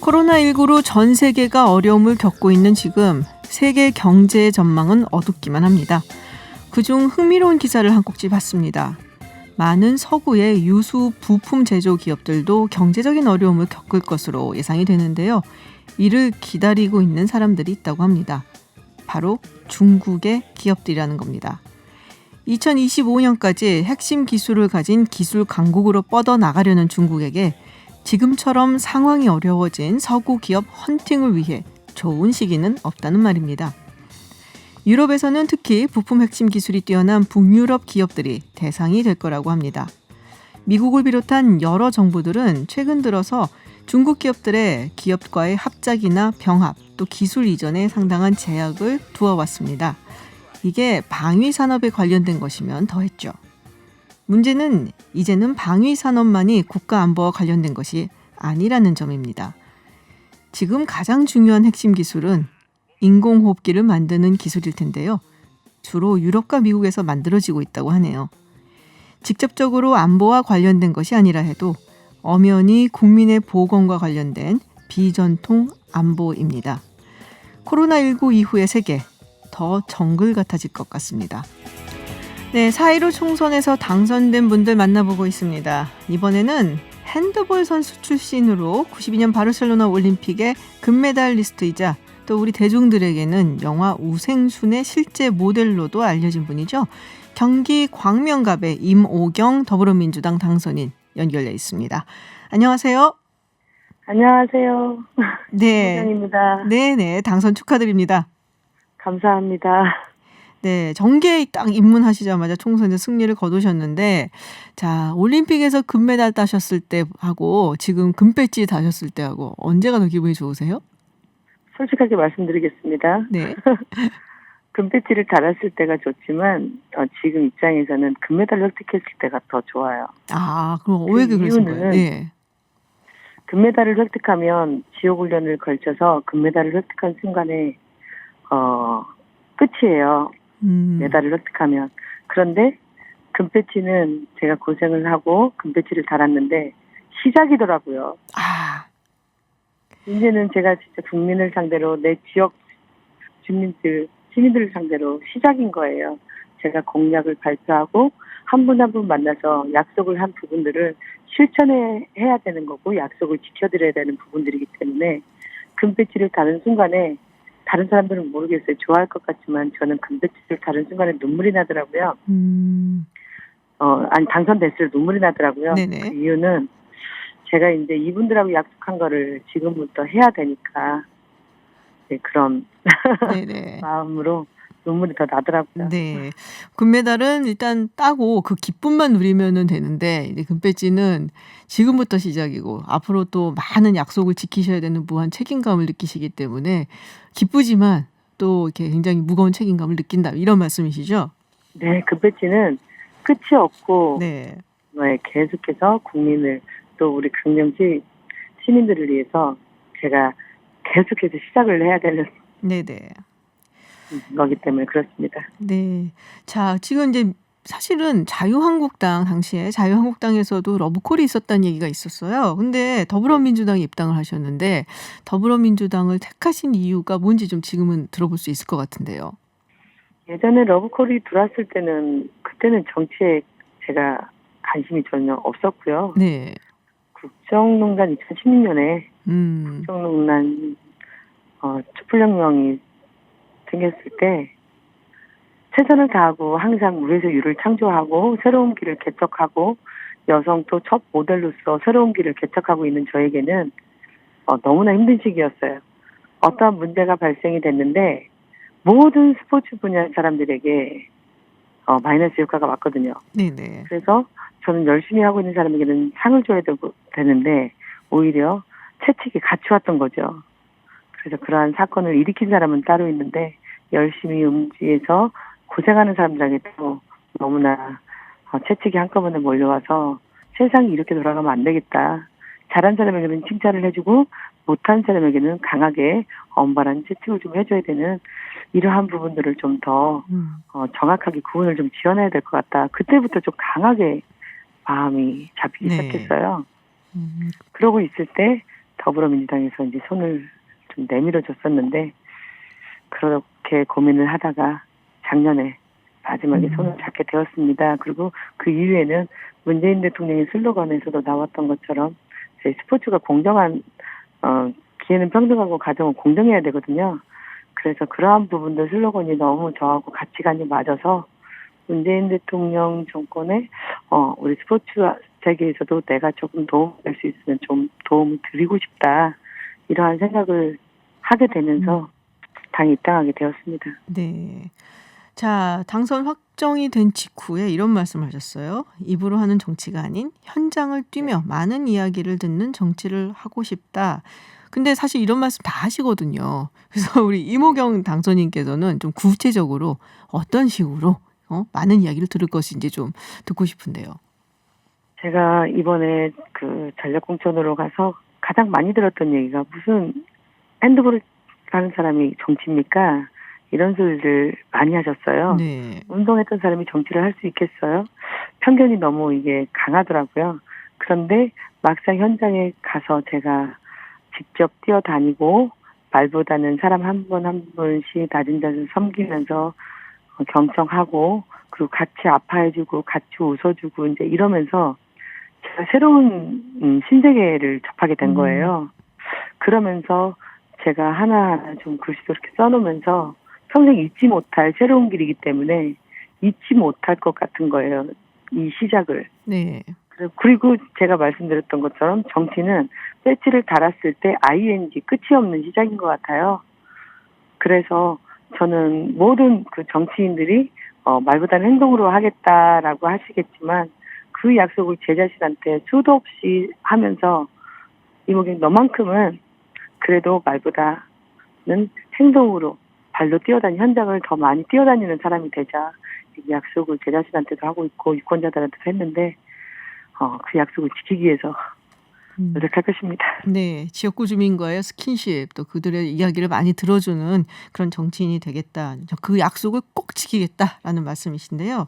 코로나19로 전 세계가 어려움을 겪고 있는 지금 세계 경제의 전망은 어둡기만 합니다. 그중 흥미로운 기사를 한 꼭지 봤습니다. 많은 서구의 유수 부품 제조 기업들도 경제적인 어려움을 겪을 것으로 예상이 되는데요. 이를 기다리고 있는 사람들이 있다고 합니다. 바로 중국의 기업들이라는 겁니다. 2025년까지 핵심 기술을 가진 기술 강국으로 뻗어나가려는 중국에게 지금처럼 상황이 어려워진 서구 기업 헌팅을 위해 좋은 시기는 없다는 말입니다. 유럽에서는 특히 부품 핵심 기술이 뛰어난 북유럽 기업들이 대상이 될 거라고 합니다. 미국을 비롯한 여러 정부들은 최근 들어서 중국 기업들의 기업과의 합작이나 병합, 또 기술 이전에 상당한 제약을 두어왔습니다. 이게 방위 산업에 관련된 것이면 더했죠. 문제는 이제는 방위 산업만이 국가 안보와 관련된 것이 아니라는 점입니다. 지금 가장 중요한 핵심 기술은 인공호흡기를 만드는 기술일 텐데요. 주로 유럽과 미국에서 만들어지고 있다고 하네요. 직접적으로 안보와 관련된 것이 아니라 해도 엄연히 국민의 보건과 관련된 비전통 안보입니다. 코로나19 이후의 세계, 더 정글 같아질 것 같습니다. 네, 4.15 총선에서 당선된 분들 만나보고 있습니다. 이번에는 핸드볼 선수 출신으로 92년 바르셀로나 올림픽의 금메달리스트이자 또 우리 대중들에게는 영화 우생순의 실제 모델로도 알려진 분이죠. 경기 광명갑의 임오경 더불어민주당 당선인 연결돼 있습니다. 안녕하세요. 안녕하세요. 네, 오경입니다. 네네, 당선 축하드립니다. 감사합니다. 네, 정계에 딱 입문하시자마자 총선에 승리를 거두셨는데, 자, 올림픽에서 금메달 따셨을 때하고 지금 금배지 다셨을 때하고 언제가 더 기분이 좋으세요? 솔직하게 말씀드리겠습니다. 네. 금배지를 달았을 때가 좋지만 지금 입장에서는 금메달을 획득했을 때가 더 좋아요. 아, 그럼 왜 그러신 거예요? 네. 금메달을 획득하면 지옥훈련을 걸쳐서 금메달을 획득한 순간에 끝이에요. 메달을 획득하면. 그런데 금배지는 제가 고생을 하고 금배지를 달았는데 시작이더라고요. 아, 이제는 제가 진짜 국민을 상대로 내 지역 시민들을 상대로 시작인 거예요. 제가 공약을 발표하고 한 분 한 분 만나서 약속을 한 부분들을 실천해야 되는 거고 약속을 지켜드려야 되는 부분들이기 때문에 금배지를 다는 순간에 다른 사람들은 모르겠어요. 좋아할 것 같지만 저는 금배지를 다는 순간에 눈물이 나더라고요. 당선됐을 때 눈물이 나더라고요. 네네. 그 이유는 제가 이제 이분들하고 약속한 거를 지금부터 해야 되니까 그런 네네. 마음으로 눈물이 더 나더라고요. 네. 금메달은 일단 따고 그 기쁨만 누리면 되는데 이제 금배지는 지금부터 시작이고 앞으로 또 많은 약속을 지키셔야 되는 무한 책임감을 느끼시기 때문에 기쁘지만 또 이렇게 굉장히 무거운 책임감을 느낀다 이런 말씀이시죠? 네, 금배지는 끝이 없고 네. 계속해서 국민을 또 우리 강명시 시민들을 위해서 제가 계속해서 시작을 해야 되는 네네. 거기 때문에 그렇습니다. 네. 자, 지금 이제 사실은 자유한국당 당시에 자유한국당에서도 러브콜이 있었다는 얘기가 있었어요. 근데 더불어민주당에 입당을 하셨는데 더불어민주당을 택하신 이유가 뭔지 좀 지금은 들어볼 수 있을 것 같은데요. 예전에 러브콜이 들어왔을 때는 그때는 정치에 제가 관심이 전혀 없었고요. 네. 국정농단 2016년에 음. 국정농단 촛불혁명이 생겼을 때 최선을 다하고 항상 물에서 유를 창조하고 새로운 길을 개척하고 여성 또 첫 모델로서 새로운 길을 개척하고 있는 저에게는 너무나 힘든 시기였어요. 어떠한 문제가 발생이 됐는데 모든 스포츠 분야 사람들에게 마이너스 효과가 왔거든요. 네네. 그래서 저는 열심히 하고 있는 사람에게는 상을 줘야 되는데 오히려 채찍이 같이 왔던 거죠. 그래서 그러한 사건을 일으킨 사람은 따로 있는데 열심히 음지에서 고생하는 사람들에게도 너무나 채찍이 한꺼번에 몰려와서 세상이 이렇게 돌아가면 안 되겠다. 잘한 사람에게는 칭찬을 해주고 못한 사람에게는 강하게 엄벌한 채찍을 좀 해줘야 되는 이러한 부분들을 좀 더 정확하게 구분을 좀 지어내야 될 것 같다. 그때부터 좀 강하게 마음이 잡히기 네. 시작했어요. 그러고 있을 때 더불어민주당에서 이제 손을 좀 내밀어 줬었는데 그렇게 고민을 하다가 작년에 마지막에 손을 잡게 되었습니다. 그리고 그 이후에는 문재인 대통령의 슬로건에서도 나왔던 것처럼 저희 스포츠가 공정한 기회는 평등하고 가정은 공정해야 되거든요. 그래서 그러한 부분들 슬로건이 너무 저하고 가치관이 맞아서 문재인 대통령 정권에 우리 스포츠 세계에서도 내가 조금 도움될 수 있으면 좀 도움을 드리고 싶다. 이러한 생각을 하게 되면서 당에 입당하게 되었습니다. 네. 자, 당선 확정이 된 직후에 이런 말씀을 하셨어요. 입으로 하는 정치가 아닌 현장을 뛰며 많은 이야기를 듣는 정치를 하고 싶다. 근데 사실 이런 말씀 다 하시거든요. 그래서 우리 이모경 당선인께서는 좀 구체적으로 어떤 식으로 많은 이야기를 들을 것인지 좀 듣고 싶은데요. 제가 이번에 그 전략공천으로 가서 가장 많이 들었던 얘기가 무슨 핸드볼을 하는 사람이 정치입니까? 이런 소리를 많이 하셨어요. 네. 운동했던 사람이 정치를 할 수 있겠어요? 편견이 너무 이게 강하더라고요. 그런데 막상 현장에 가서 제가 직접 뛰어다니고 말보다는 사람 한 분 한 분씩 낮은 자세 섬기면서 경청하고 그리고 같이 아파해주고 같이 웃어주고 이제 이러면서 제가 새로운 신세계를 접하게 된 거예요. 그러면서 제가 하나하나 좀 글씨도 이렇게 써놓으면서 평생 잊지 못할 새로운 길이기 때문에 잊지 못할 것 같은 거예요. 이 시작을. 네. 그리고 제가 말씀드렸던 것처럼 정치는 배지를 달았을 때 ING 끝이 없는 시작인 것 같아요. 그래서 저는 모든 그 정치인들이 말보다는 행동으로 하겠다라고 하시겠지만 그 약속을 제 자신한테 수도 없이 하면서 이모경 너만큼은 그래도 말보다는 행동으로 발로 뛰어다니 현장을 더 많이 뛰어다니는 사람이 되자 이 약속을 제 자신한테도 하고 있고 유권자들한테도 했는데 그 약속을 지키기 위해서 노력할 것입니다. 네, 지역구 주민과의 스킨십 또 그들의 이야기를 많이 들어주는 그런 정치인이 되겠다. 그 약속을 꼭 지키겠다라는 말씀이신데요.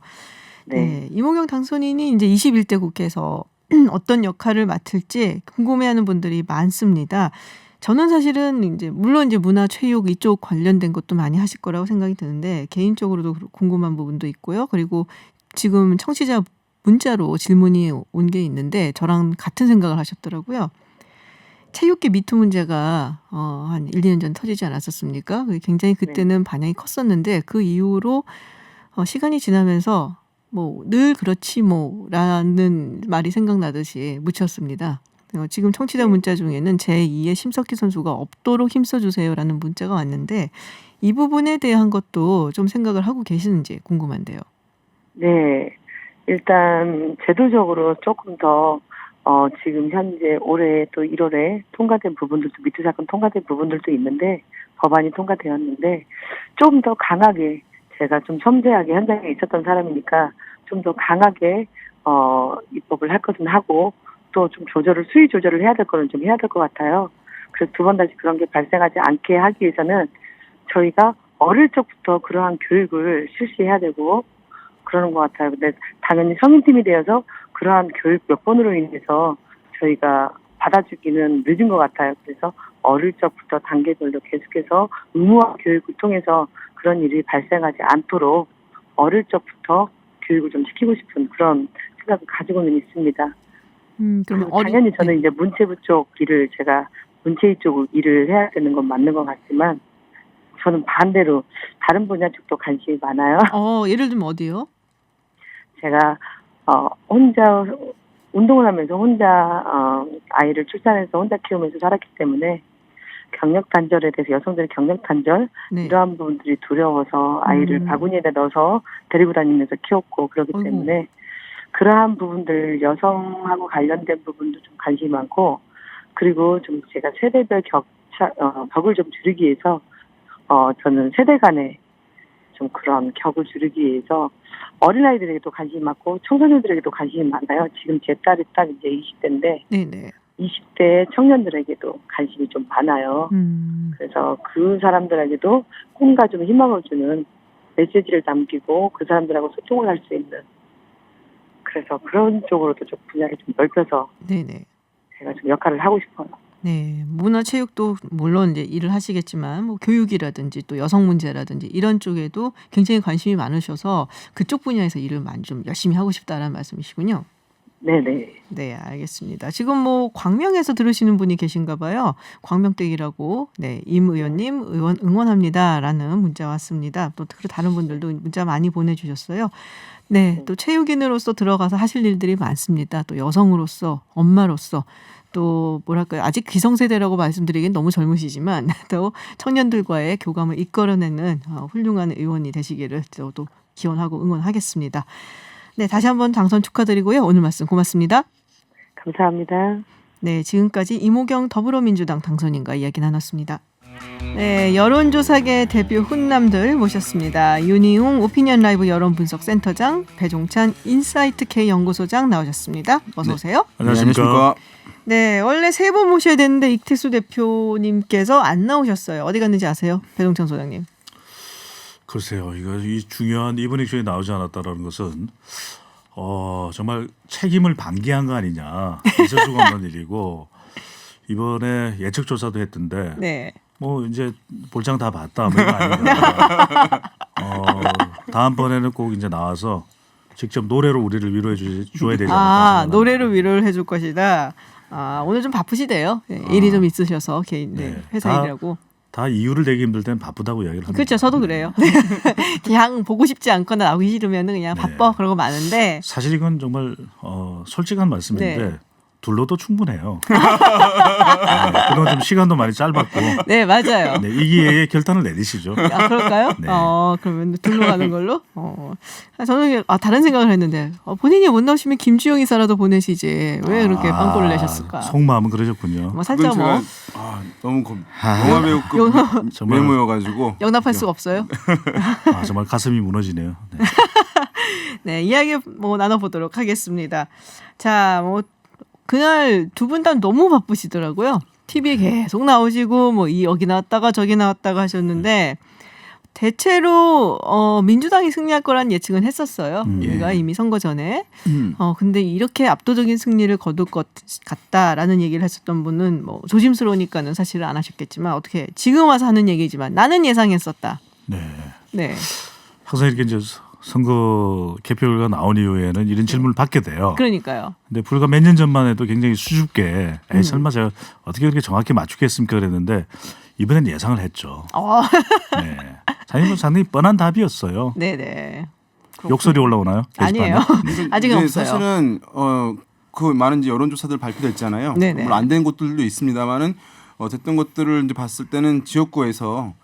네, 이모경 당선인이 이제 21대 국회에서 어떤 역할을 맡을지 궁금해하는 분들이 많습니다. 저는 사실은 이제 물론 이제 문화, 체육 이쪽 관련된 것도 많이 하실 거라고 생각이 드는데 개인적으로도 궁금한 부분도 있고요. 그리고 지금 청취자 문자로 질문이 온 게 있는데 저랑 같은 생각을 하셨더라고요. 체육계 미투 문제가 한 1, 2년 전 터지지 않았었습니까? 굉장히 그때는 반향이 컸었는데 그 이후로 시간이 지나면서 뭐 늘 그렇지 뭐라는 말이 생각나듯이 묻혔습니다. 지금 청취자 문자 중에는 제2의 심석희 선수가 없도록 힘써주세요라는 문자가 왔는데 이 부분에 대한 것도 좀 생각을 하고 계시는지 궁금한데요. 네. 일단 제도적으로 조금 더 지금 현재 올해 또 1월에 통과된 부분들도 미투 사건 통과된 부분들도 있는데 법안이 통과되었는데 좀 더 강하게 제가 좀 섬세하게 현장에 있었던 사람이니까 좀 더 강하게 입법을 할 것은 하고 또 좀 수위 조절을 해야 될 거는 좀 해야 될 것 같아요. 그래서 두 번 다시 그런 게 발생하지 않게 하기 위해서는 저희가 어릴 적부터 그러한 교육을 실시해야 되고 그러는 것 같아요. 근데 당연히 성인팀이 되어서 그러한 교육 몇 번으로 인해서 저희가 받아주기는 늦은 것 같아요. 그래서 어릴 적부터 단계별로 계속해서 의무화 교육을 통해서 그런 일이 발생하지 않도록 어릴 적부터 교육을 좀 시키고 싶은 그런 생각을 가지고는 있습니다. 그러면 당연히 저는 이제 문체부 쪽 일을 제가 문체위 쪽 일을 해야 되는 건 맞는 것 같지만 저는 반대로 다른 분야 쪽도 관심이 많아요. 예를 들면 어디요? 제가 혼자 운동을 하면서 혼자 아이를 출산해서 혼자 키우면서 살았기 때문에 경력 단절에 대해서 여성들의 경력 단절 이러한 부분들이 두려워서 아이를 바구니에다 넣어서 데리고 다니면서 키웠고 그렇기 때문에 그러한 부분들 여성하고 관련된 부분도 좀 관심이 많고 그리고 좀 제가 세대별 격을 좀 줄이기 위해서 저는 세대 간의 좀 그런 격을 줄이기 위해서 어린아이들에게도 관심이 많고 청소년들에게도 관심이 많아요. 지금 제 딸이 딱 이제 20대인데 20대 청년들에게도 관심이 좀 많아요. 그래서 그 사람들에게도 꿈과 좀 희망을 주는 메시지를 남기고 그 사람들하고 소통을 할 수 있는 그래서 그런 쪽으로도 좀 분야를 좀 넓혀서 제가 좀 역할을 하고 싶어요. 네, 문화체육도 물론 이제 일을 하시겠지만 뭐 교육이라든지 또 여성 문제라든지 이런 쪽에도 굉장히 관심이 많으셔서 그쪽 분야에서 일을 많이 좀 열심히 하고 싶다라는 말씀이시군요. 네네. 네, 알겠습니다. 지금 뭐 광명에서 들으시는 분이 계신가 봐요. 광명댁이라고. 네, 임 의원님 응원합니다라는 문자 왔습니다. 또 다른 분들도 문자 많이 보내주셨어요. 네, 또 체육인으로서 들어가서 하실 일들이 많습니다. 또 여성으로서, 엄마로서, 또 뭐랄까요, 아직 기성세대라고 말씀드리기엔 너무 젊으시지만 또 청년들과의 교감을 이끌어내는 훌륭한 의원이 되시기를 저도 기원하고 응원하겠습니다. 네, 다시 한번 당선 축하드리고요. 오늘 말씀 고맙습니다. 감사합니다. 네, 지금까지 이모경 더불어민주당 당선인과 이야기 나눴습니다. 네, 여론조사계 대표 훈남들 모셨습니다. 윤희웅 오피니언 라이브 여론분석센터장, 배종찬 인사이트K 연구소장 나오셨습니다. 어서 오세요. 네, 안녕하십니까. 네, 원래 세 분 모셔야 되는데 이택수 대표님께서 안 나오셨어요. 어디 갔는지 아세요? 배종찬 소장님. 글쎄요, 이 중요한 이번 액션이 나오지 않았다라는 것은 정말 책임을 방기한 거 아니냐, 있을 수가 없는 일이고, 이번에 예측 조사도 했던데 네. 뭐 이제 볼장 다 봤다 뭐 이거 아닌가. 다음번에는 꼭 이제 나와서 직접 노래로 우리를 위로해 줘야 되지 않을까. 노래로 위로를 해줄 것이다. 오늘 좀 바쁘시대요. 네, 일이 좀 있으셔서 개인 회사 일이라고. 다 이유를 대기 힘들 땐 바쁘다고 이야기를 합니다. 그렇죠. 저도 그래요. 그냥 보고 싶지 않거나 나오기 싫으면 그냥 바빠 그러고 마는데. 사실 이건 정말 솔직한 말씀인데 네. 둘러도 충분해요. 그동안 좀 시간도 많이 짧았고. 네, 맞아요. 네, 이 기회에 결단을 내리시죠. 그럴까요? 네. 그러면 둘러 가는 걸로? 저는 다른 생각을 했는데 본인이 못 나오시면 김주영 이사라도 보내시지 왜 그렇게 빵꾸를 내셨을까? 속마음은 그러셨군요. 뭐 살짝 뭐 너무 영화배우급 정말 외모여가지고 용납할 수가 없어요. 정말 가슴이 무너지네요. 네. 네, 이야기 뭐 나눠보도록 하겠습니다. 자, 뭐 그날 두 분 다 너무 바쁘시더라고요. TV에 계속 나오시고 뭐 여기 나왔다가 저기 나왔다가 하셨는데 대체로 민주당이 승리할 거란 예측은 했었어요. 우리가 이미 선거 전에. 근데 이렇게 압도적인 승리를 거둘 것 같다라는 얘기를 했었던 분은 뭐 조심스러우니까는 사실은 안 하셨겠지만 어떻게 지금 와서 하는 얘기지만 나는 예상했었다. 네. 네. 항상 이렇게 이제 선거 개표 결과 나온 이후에는 이런 질문을 받게 돼요. 그러니까요. 근데 불과 몇 년 전만 해도 굉장히 수줍게 설마 제가 어떻게 그렇게 정확히 맞추겠습니까 그랬는데 이번엔 예상을 했죠. 네. 상당히 뻔한 답이었어요. 네네. 욕설이 올라오나요? 아니에요. 아직은 없어요. 사실은 그 많은 이제 여론조사들 발표됐잖아요. 네네. 물론 안 된 곳들도 있습니다만은 됐던 것들을 이제 봤을 때는 지역구에서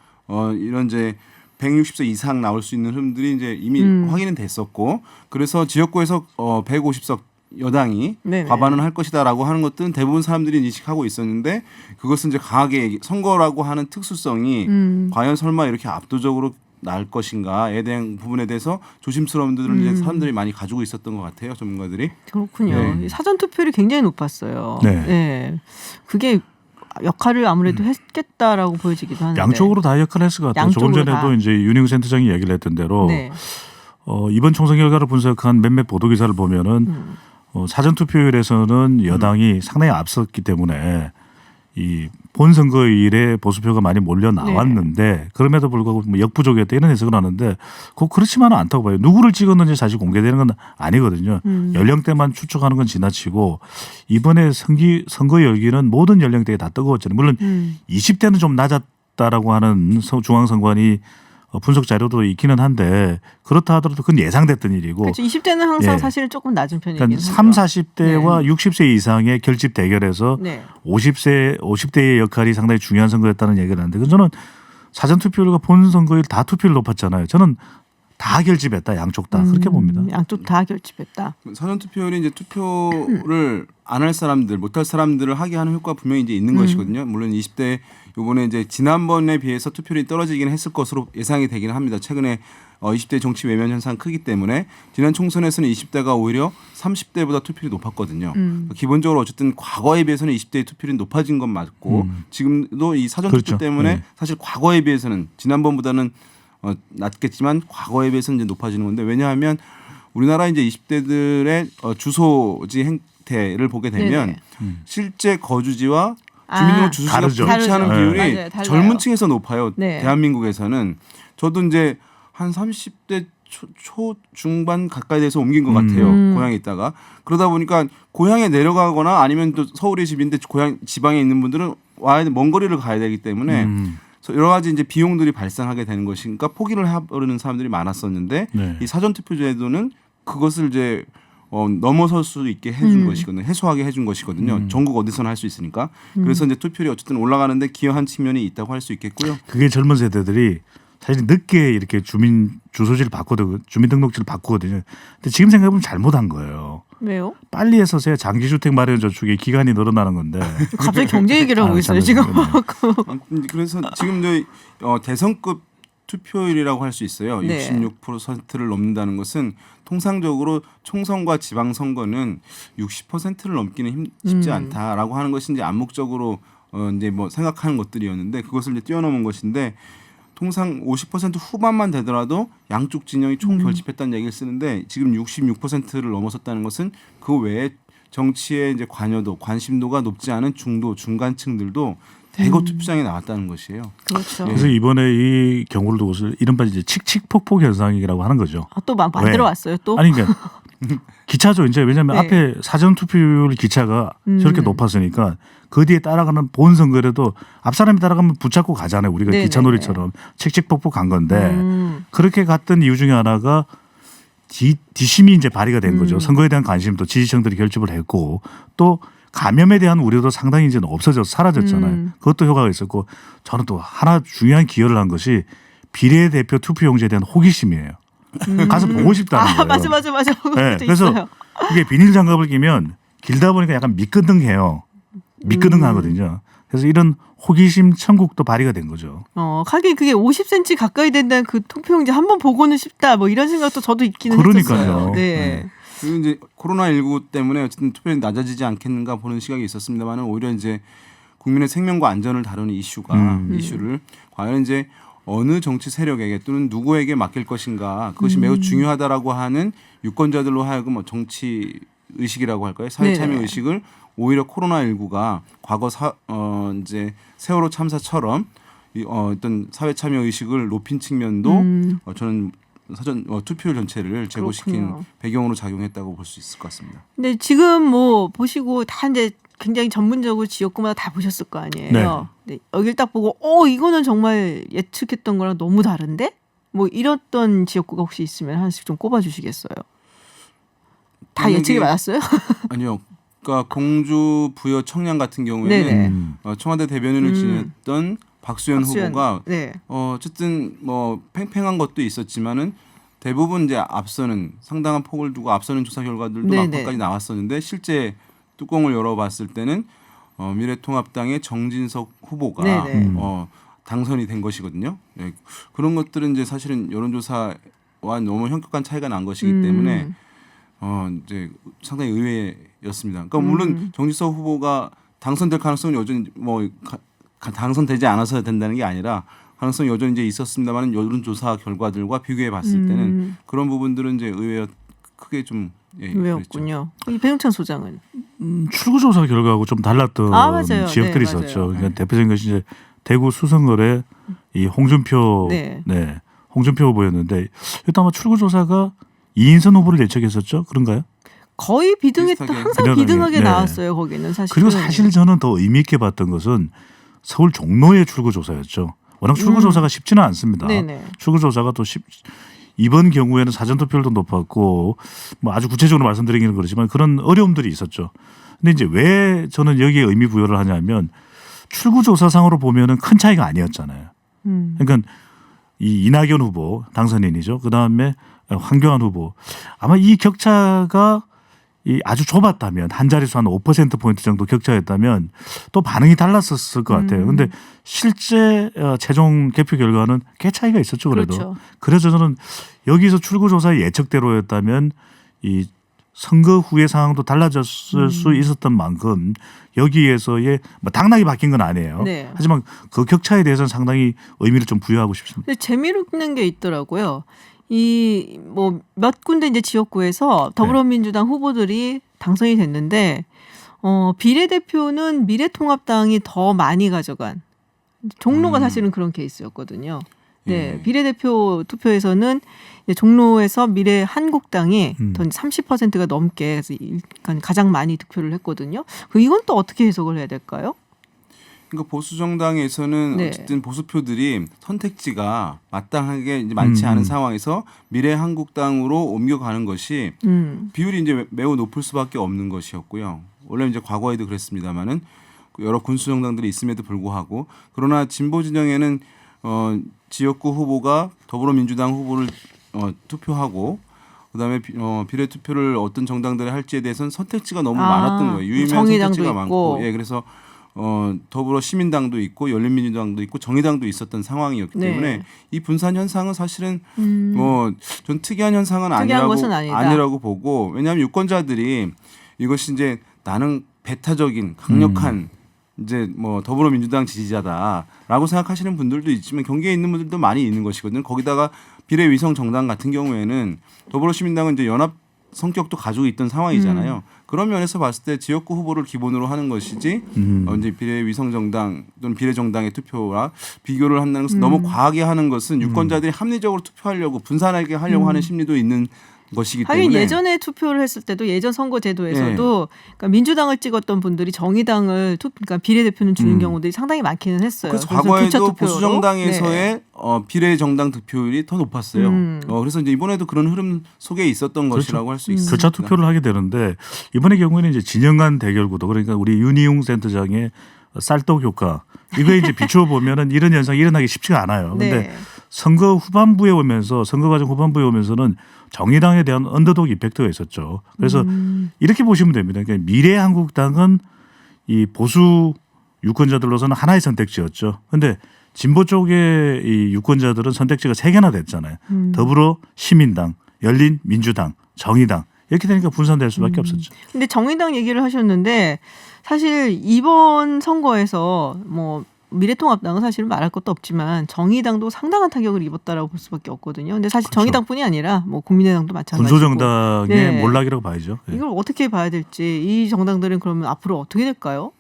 이런 이제 160석 이상 나올 수 있는 흐름들이 이제 이미 확인은 됐었고, 그래서 지역구에서 150석 여당이 네네. 과반은 할 것이다라고 하는 것들은 대부분 사람들이 인식하고 있었는데, 그것은 이제 강하게 선거라고 하는 특수성이 과연 설마 이렇게 압도적으로 날 것인가에 대한 부분에 대해서 조심스러운 분들은 이제 사람들이 많이 가지고 있었던 것 같아요, 전문가들이. 그렇군요. 네. 사전 투표율이 굉장히 높았어요. 네. 그게 역할을 아무래도 했겠다라고 보여지기도 하는데. 양쪽으로 다 역할을 했을 것 같아요. 조금 양쪽으로 전에도 다. 이제 윤희웅 센터장이 이야기를 했던 대로 네. 이번 총선 결과를 분석한 몇몇 보도 기사를 보면은 사전 투표율에서는 여당이 상당히 앞섰기 때문에 이 본선거일에 보수표가 많이 몰려 나왔는데 그럼에도 불구하고 뭐 역부족이었다 이런 해석을 하는데 꼭 그렇지만은 않다고 봐요. 누구를 찍었는지 사실 공개되는 건 아니거든요. 연령대만 추측하는 건 지나치고 이번에 선거 열기는 모든 연령대에 다 뜨거웠잖아요. 물론 20대는 좀 낮았다라고 하는 중앙선관위 분석 자료도 있기는 한데 그렇다 하더라도 그건 예상됐던 일이고. 그렇죠. 20대는 항상 예. 사실 조금 낮은 편이긴 그러니까 하죠. 3, 40대와 60세 이상의 결집 대결에서 네. 50대의 역할이 상당히 중요한 선거였다는 얘기를 하는데 그래서 저는 사전 투표율과 본 선거일 다 투표율 높았잖아요. 저는 다 결집했다. 양쪽 다. 그렇게 봅니다. 양쪽 다 결집했다. 사전 투표율이 이제 투표를 안 할 사람들, 못 할 사람들을 하게 하는 효과가 분명히 이제 있는 것이거든요. 물론 20대 요번에 이제 지난번에 비해서 투표율이 떨어지긴 했을 것으로 예상이 되기는 합니다. 최근에 20대 정치 외면 현상 크기 때문에 지난 총선에서는 20대가 오히려 30대보다 투표율이 높았거든요. 기본적으로 어쨌든 과거에 비해서는 20대의 투표율이 높아진 건 맞고 지금도 이 사전 그렇죠. 투표 때문에 네. 사실 과거에 비해서는 지난번보다는 낮겠지만 과거에 비해서는 이제 높아지는 건데 왜냐하면 우리나라 이제 20대들의 주소지 행태를 보게 되면 네네. 실제 거주지와 주민등록 주소지가 다르죠. 불일치하는 네. 비율이 맞아요. 달라요. 젊은 층에서 높아요. 네. 대한민국에서는 저도 이제 한 30대 초 중반 가까이 돼서 옮긴 것 같아요. 고향에 있다가 그러다 보니까 고향에 내려가거나 아니면 또 서울의 집인데 고향 지방에 있는 분들은 와야 먼 거리를 가야 되기 때문에 여러 가지 이제 비용들이 발생하게 되는 것이니까 포기를 해버리는 사람들이 많았었는데 네. 이 사전 투표 제도는 그것을 이제 넘어설 수 있게 해준 것이거든요. 해소하게 해준 것이거든요. 전국 어디서나 할 수 있으니까. 그래서 이제 투표율이 어쨌든 올라가는데 기여한 측면이 있다고 할 수 있겠고요. 그게 젊은 세대들이 사실 늦게 이렇게 주민 주소지를 바꾸거든요. 주민등록지를 바꾸거든요. 근데 지금 생각해보면 잘못한 거예요. 왜요? 빨리 해서 새 장기주택 마련 저축의 기간이 늘어나는 건데. 갑자기 경제 얘기를 하고 있어요 지금. 그래서 지금 저희 대선급 투표율이라고 할 수 있어요. 네. 66%를 넘는다는 것은 통상적으로 총선과 지방선거는 60%를 넘기는 쉽지 않다라고 하는 것이 이제 암묵적으로 이제 뭐 생각하는 것들이었는데 그것을 이제 뛰어넘은 것인데 통상 50% 후반만 되더라도 양쪽 진영이 총 결집했다는 얘기를 쓰는데 지금 66%를 넘어섰다는 것은 그 외에 정치의 이제 관여도, 관심도가 높지 않은 중도, 중간층들도 대거 투표장에 나왔다는 것이에요. 그렇죠. 그래서 이번에 이 경우를 두고서 이른바 이제 칙칙폭폭 현상이라고 하는 거죠. 또 막 만들어 왜? 왔어요 또. 아니 그러니까 기차죠. 이제 왜냐하면 네. 앞에 사전 투표율 기차가 저렇게 높았으니까 그 뒤에 따라가는 본 선거라도 앞 사람이 따라가면 붙잡고 가잖아요. 우리가 네네네. 기차놀이처럼 칙칙폭폭 간 건데 그렇게 갔던 이유 중에 하나가 뒷심이 이제 발휘가 된 거죠. 선거에 대한 관심도 지지층들이 결집을 했고 또 감염에 대한 우려도 상당히 이제 없어져서 사라졌잖아요. 그것도 효과가 있었고 저는 또 하나 중요한 기여를 한 것이 비례대표 투표용지에 대한 호기심이에요. 가서 보고 싶다는 거예요. 맞아. 네, 그것도 그래서 있어요. 이게 비닐 장갑을 끼면 길다 보니까 약간 미끄덩해요. 미끄덩하거든요. 그래서 이런 호기심 천국도 발휘가 된 거죠. 하긴 그게 50cm 가까이 된다는 그 투표용지 한번 보고는 싶다. 뭐 이런 생각도 저도 있기는 그러니까요. 했었어요. 네. 네. 그리고 이제 코로나19 때문에 어쨌든 투표율이 낮아지지 않겠는가 보는 시각이 있었습니다만은 오히려 이제 국민의 생명과 안전을 다루는 이슈를 과연 이제 어느 정치 세력에게 또는 누구에게 맡길 것인가 그것이 매우 중요하다라고 하는 유권자들로 하여금 정치 의식이라고 할까요? 사회 참여 네네. 의식을 오히려 코로나19가 과거 이제 세월호 참사처럼 어떤 사회 참여 의식을 높인 측면도 저는 사전 투표율 전체를 제고시킨 그렇군요. 배경으로 작용했다고 볼 수 있을 것 같습니다. 근데 지금 뭐 보시고 다 이제 굉장히 전문적으로 지역구마다 다 보셨을 거 아니에요. 네. 여길 딱 보고 이거는 정말 예측했던 거랑 너무 다른데? 뭐 이랬던 지역구가 혹시 있으면 하나씩 좀 꼽아주시겠어요? 다 만약에- 예측이 맞았어요? 아니요. 그러니까 공주, 부여, 청량 같은 네네. 경우에는 청와대 대변인을 지냈던 박수현 후보가 네. 어쨌든 뭐 팽팽한 것도 있었지만은 대부분 이제 앞서는 상당한 폭을 두고 앞서는 조사 결과들도 네네. 막판까지 나왔었는데 실제 뚜껑을 열어봤을 때는 미래통합당의 정진석 후보가 네네. 당선이 된 것이거든요. 네. 그런 것들은 이제 사실은 여론조사와 너무 현격한 차이가 난 것이기 때문에 이제 상당히 의외였습니다. 그러니까 물론 정진석 후보가 당선될 가능성은 여전히 뭐 당선되지 않아서 된다는 게 아니라 가능성이 여전히 이제 있었습니다만 여론조사 결과들과 비교해 봤을 때는 그런 부분들은 이제 의외 크게 좀 의외였군요. 이 배용찬 소장은 출구조사 결과하고 좀 달랐던 맞아요. 지역들이 네, 있었죠. 맞아요. 그러니까 대표적인 것이 이제 대구 수성을의 이 홍준표, 네. 홍준표 후보였는데 일단 아마 출구조사가 이인선 후보를 예측했었죠. 그런가요? 거의 비등했던 비슷하게. 항상 비등하게 네. 나왔어요. 거기는 사실. 그리고 사실 저는 더 의미 있게 봤던 것은 서울 종로의 출구조사였죠. 워낙 출구조사가 쉽지는 않습니다. 네네. 출구조사가 또 이번 경우에는 사전투표율도 높았고 뭐 아주 구체적으로 말씀드리기는 그렇지만 그런 어려움들이 있었죠. 근데 이제 왜 저는 여기에 의미 부여를 하냐면 출구조사상으로 보면은 큰 차이가 아니었잖아요. 그러니까 이 이낙연 후보 당선인이죠. 그 다음에 황교안 후보 아마 이 격차가 이 아주 좁았다면 한 자릿수 한 5%포인트 정도 격차였다면 또 반응이 달랐었을 것 같아요. 근데 실제 최종 개표 결과는 꽤 차이가 있었죠. 그래도. 그렇죠. 그래서 저는 여기서 출구조사의 예측대로였다면 이 선거 후의 상황도 달라졌을 수 있었던 만큼 여기에서의 뭐 당락이 바뀐 건 아니에요. 네. 하지만 그 격차에 대해서는 상당히 의미를 좀 부여하고 싶습니다. 근데 재미있는 게 있더라고요. 이 뭐 몇 군데 이제 지역구에서 더불어민주당 후보들이 당선이 됐는데 비례대표는 미래통합당이 더 많이 가져간 종로가 사실은 그런 케이스였거든요. 네, 예. 비례대표 투표에서는 이제 종로에서 미래 한국당이 더 30%가 넘게 그래서 가장 많이 득표를 했거든요. 이건 또 어떻게 해석을 해야 될까요? 그러니까 보수 정당에서는 네. 어쨌든 보수표들이 선택지가 마땅하게 이제 많지 않은 상황에서 미래한국당으로 옮겨가는 것이 비율이 이제 매우 높을 수밖에 없는 것이었고요. 원래 이제 과거에도 그랬습니다만은 여러 군수 정당들이 있음에도 불구하고 그러나 진보 진영에는 지역구 후보가 더불어민주당 후보를 투표하고 그다음에 비례 투표를 어떤 정당들이 할지에 대해서는 선택지가 너무 많았던 거예요. 유의미한 정의당도 선택지가 있고. 많고, 예, 그래서 더불어 시민당도 있고 열린민주당도 있고 정의당도 있었던 상황이었기 네. 때문에 이 분산 현상은 사실은 전 특이한 현상은 특이한 것은 아니다. 아니라고 보고 왜냐하면 유권자들이 이것이 이제 나는 배타적인 강력한 이제 뭐 더불어민주당 지지자다라고 생각하시는 분들도 있지만 경계에 있는 분들도 많이 있는 것이거든요. 거기다가 비례위성 정당 같은 경우에는 더불어시민당은 이제 연합 성격도 가지고 있던 상황이잖아요. 그런 면에서 봤을 때 지역구 후보를 기본으로 하는 것이지 이제 비례위성 정당 또는 비례정당의 투표와 비교를 한다는 것은 너무 과하게 하는 것은 유권자들이 합리적으로 투표하려고 분산하게 하려고 하는 심리도 있는 것이기 하긴 때문에 예전에 투표를 했을 때도 예전 선거제도에서도 그러니까 민주당을 찍었던 분들이 정의당을 그러니까 비례대표는 주는 경우들이 상당히 많기는 했어요. 그래서 교차 과거에도 투표로. 보수정당에서의 네. 비례정당 득표율이 더 높았어요. 그래서 이제 이번에도 그런 흐름 속에 있었던 것이라고 할 수 있습니다. 교차 투표를 하게 되는데 이번의 경우에는 이제 진영 간 대결 구도 그러니까 우리 윤희용 센터장의 쌀떡 효과 이거에 이제 비추어 보면은 이런 현상이 일어나기 쉽지가 않아요. 그런데 네. 선거 후반부에 오면서 선거 과정 후반부에 오면서는 정의당에 대한 언더독 이펙트가 있었죠. 그래서 이렇게 보시면 됩니다. 그러니까 미래한국당은 이 보수 유권자들로서는 하나의 선택지였죠. 그런데 진보 쪽의 이 유권자들은 선택지가 3개나 됐잖아요. 더불어 시민당, 열린민주당, 정의당 이렇게 되니까 분산될 수밖에 없었죠. 근데 정의당 얘기를 하셨는데 사실 이번 선거에서 뭐 미래통합당은 사실은 말할 것도 없지만 정의당도 상당한 타격을 입었다라고 볼 수밖에 없거든요. 근데 사실 그렇죠. 정의당뿐이 아니라 뭐 국민의당도 마찬가지고. 군소정당의 네. 몰락이라고 봐야죠. 예. 이걸 어떻게 봐야 될지 이 정당들은 그러면 앞으로 어떻게 될까요?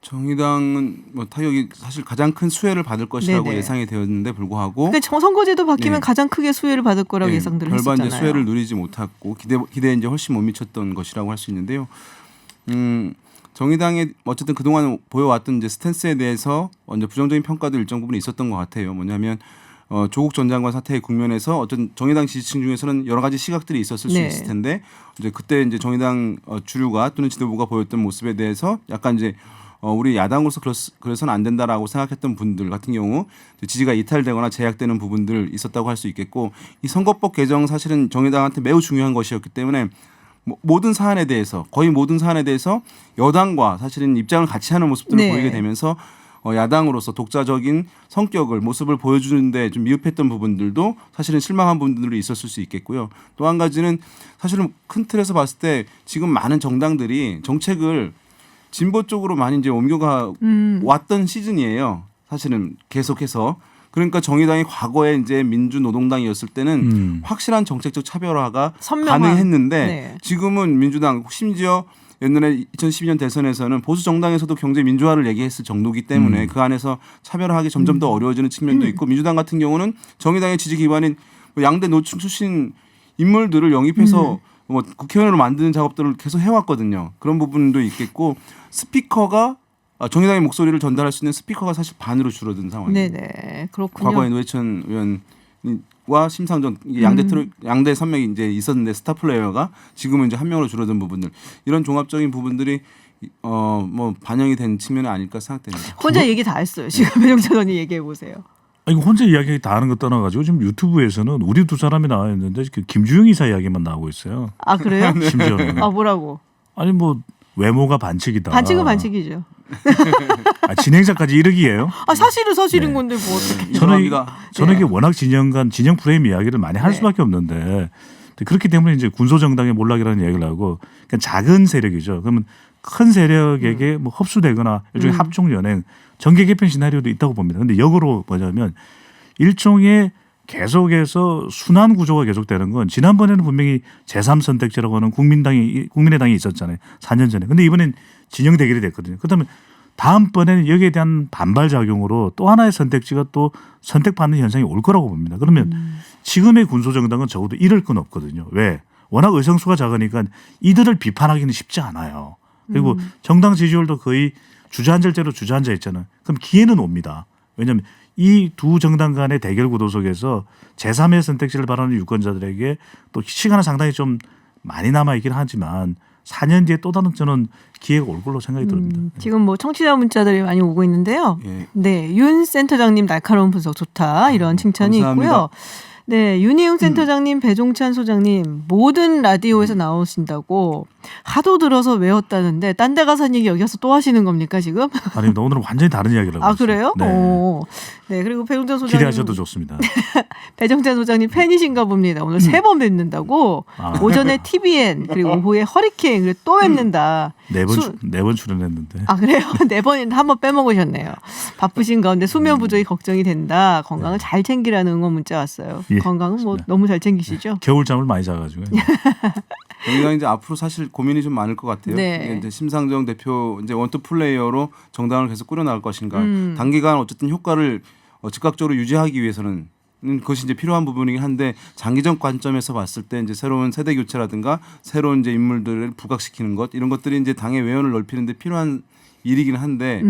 정의당은 뭐 타격이 사실 가장 큰 수혜를 받을 것이라고 네네. 예상이 되었는데 불구하고 그러니까 선거제도 바뀌면 네. 가장 크게 수혜를 받을 거라고 예, 예상들을 별반 했었잖아요. 이제 수혜를 누리지 못했고 기대에 이제 훨씬 못 미쳤던 것이라고 할 수 있는데요. 정의당의 어쨌든 그동안 보여왔던 이제 스탠스에 대해서 이제 부정적인 평가도 일정 부분 있었던 것 같아요. 뭐냐면 조국 전 장관 사태의 국면에서 어떤 정의당 지지층 중에서는 여러 가지 시각들이 있었을 수 네. 있을 텐데 이제 그때 이제 정의당 주류가 또는 지도부가 보였던 모습에 대해서 약간 이제 우리 야당으로서 그래서는 안 된다라고 생각했던 분들 같은 경우 지지가 이탈되거나 제약되는 부분들 있었다고 할 수 있겠고 이 선거법 개정 사실은 정의당한테 매우 중요한 것이었기 때문에 모든 사안에 대해서 거의 모든 사안에 대해서 여당과 사실은 입장을 같이 하는 모습들을 네. 보이게 되면서 야당으로서 독자적인 성격을 모습을 보여주는데 좀 미흡했던 부분들도 사실은 실망한 부분들이 있었을 수 있겠고요. 또 한 가지는 사실은 큰 틀에서 봤을 때 지금 많은 정당들이 정책을 진보 쪽으로 많이 이제 옮겨가 왔던 시즌이에요. 사실은 계속해서. 그러니까 정의당이 과거에 이제 민주노동당이었을 때는 확실한 정책적 차별화가 선명한. 가능했는데 네. 지금은 민주당 심지어 옛날에 2012년 대선에서는 보수 정당에서도 경제 민주화를 얘기했을 정도이기 때문에 그 안에서 차별화하기 점점 더 어려워지는 측면도 있고 민주당 같은 경우는 정의당의 지지 기반인 양대 노총 출신 인물들을 영입해서 뭐 국회의원으로 만드는 작업들을 계속 해왔거든요. 그런 부분도 있겠고 스피커가 정의당의 목소리를 전달할 수 있는 스피커가 사실 반으로 줄어든 상황입니다. 네네 그렇군요. 과거에 노회찬 의원과 심상정 양대 산맥이 이제 있었는데 스타 플레이어가 지금은 이제 한 명으로 줄어든 부분들 이런 종합적인 부분들이 뭐 반영이 된 측면이 아닐까 생각됩니다. 혼자 얘기 다 했어요. 지금 배정찬 의원이 얘기해 보세요. 아니 혼자 이야기 다 하는 거 떠나가지고 지금 유튜브에서는 우리 두 사람이 나와 있는데 김주영 이사 이야기만 나오고 있어요. 아 그래요? 심지어는. 아 뭐라고? 아니 뭐 외모가 반칙이다. 반칙은 반칙이죠. 진행자까지 이러기예요. 아 사실은 네. 건데 뭐 어떻게? 저는 이게 워낙 진영 프레임 이야기를 많이 할 네. 수밖에 없는데 그렇기 때문에 이제 군소정당의 몰락이라는 이야기를 하고 그러니까 작은 세력이죠. 그러면 큰 세력에게 뭐 흡수되거나 일종의 합종 연행, 정계 개편 시나리오도 있다고 봅니다. 그런데 역으로 뭐냐면 일종의 계속해서 순환 구조가 계속되는 건 지난번에는 분명히 제3선택제라고 하는 국민의당이 있었잖아요. 4년 전에. 근데 이번엔 진영 대결이 됐거든요. 그렇다면 다음번에는 여기에 대한 반발 작용으로 또 하나의 선택지가 또 선택받는 현상이 올 거라고 봅니다. 그러면 지금의 군소정당은 적어도 이럴 건 없거든요. 왜? 워낙 의석수가 작으니까 이들을 비판하기는 쉽지 않아요. 그리고 정당 지지율도 거의 주저앉을대로 주저앉아 있잖아요. 그럼 기회는 옵니다. 왜냐하면 이 두 정당 간의 대결 구도 속에서 제3의 선택지를 바라는 유권자들에게 또 시간은 상당히 좀 많이 남아있긴 하지만 4년 뒤에 또 다른 저는 기회가 올 걸로 생각이 듭니다. 지금 뭐 청취자 문자들이 많이 오고 있는데요. 예. 네, 윤 센터장님 날카로운 분석 좋다 이런 칭찬이 감사합니다. 있고요. 네, 윤희용 센터장님, 배종찬 소장님 모든 라디오에서 나오신다고 하도 들어서 외웠다는데 딴 데 가서 한 얘기 여기 와서 또 하시는 겁니까 지금? 아닙니다. 오늘은 완전히 다른 이야기를 하고 아 있어요. 그래요? 네. 오. 네, 그리고 배종찬 소장님 기대하셔도 좋습니다. 배정찬 소장님 팬이신가 봅니다. 오늘 3번 뵙는다고. 아. 오전에 TVN 그리고 오후에 허리케인 그리고 또 뵙는다. 네 번 출연했는데. 아 그래요? 4번인데 한 번 빼먹으셨네요. 바쁘신 가운데 수면 부족이 걱정이 된다. 건강을 잘 챙기라는 응원 문자 왔어요. 예, 건강은 뭐 그렇습니다. 너무 잘 챙기시죠? 겨울잠을 많이 자가지고. 저희가 이제 앞으로 사실 고민이 좀 많을 것 같아요. 네. 이게 이제 심상정 대표 이제 원투 플레이어로 정당을 계속 꾸려나갈 것인가. 음. 단기간 어쨌든 효과를 즉각적으로 유지하기 위해서는 그것이 이제 필요한 부분이긴 한데 장기적 관점에서 봤을 때 이제 새로운 세대 교체라든가 새로운 이제 인물들을 부각시키는 것 이런 것들이 이제 당의 외연을 넓히는데 필요한 일이긴 한데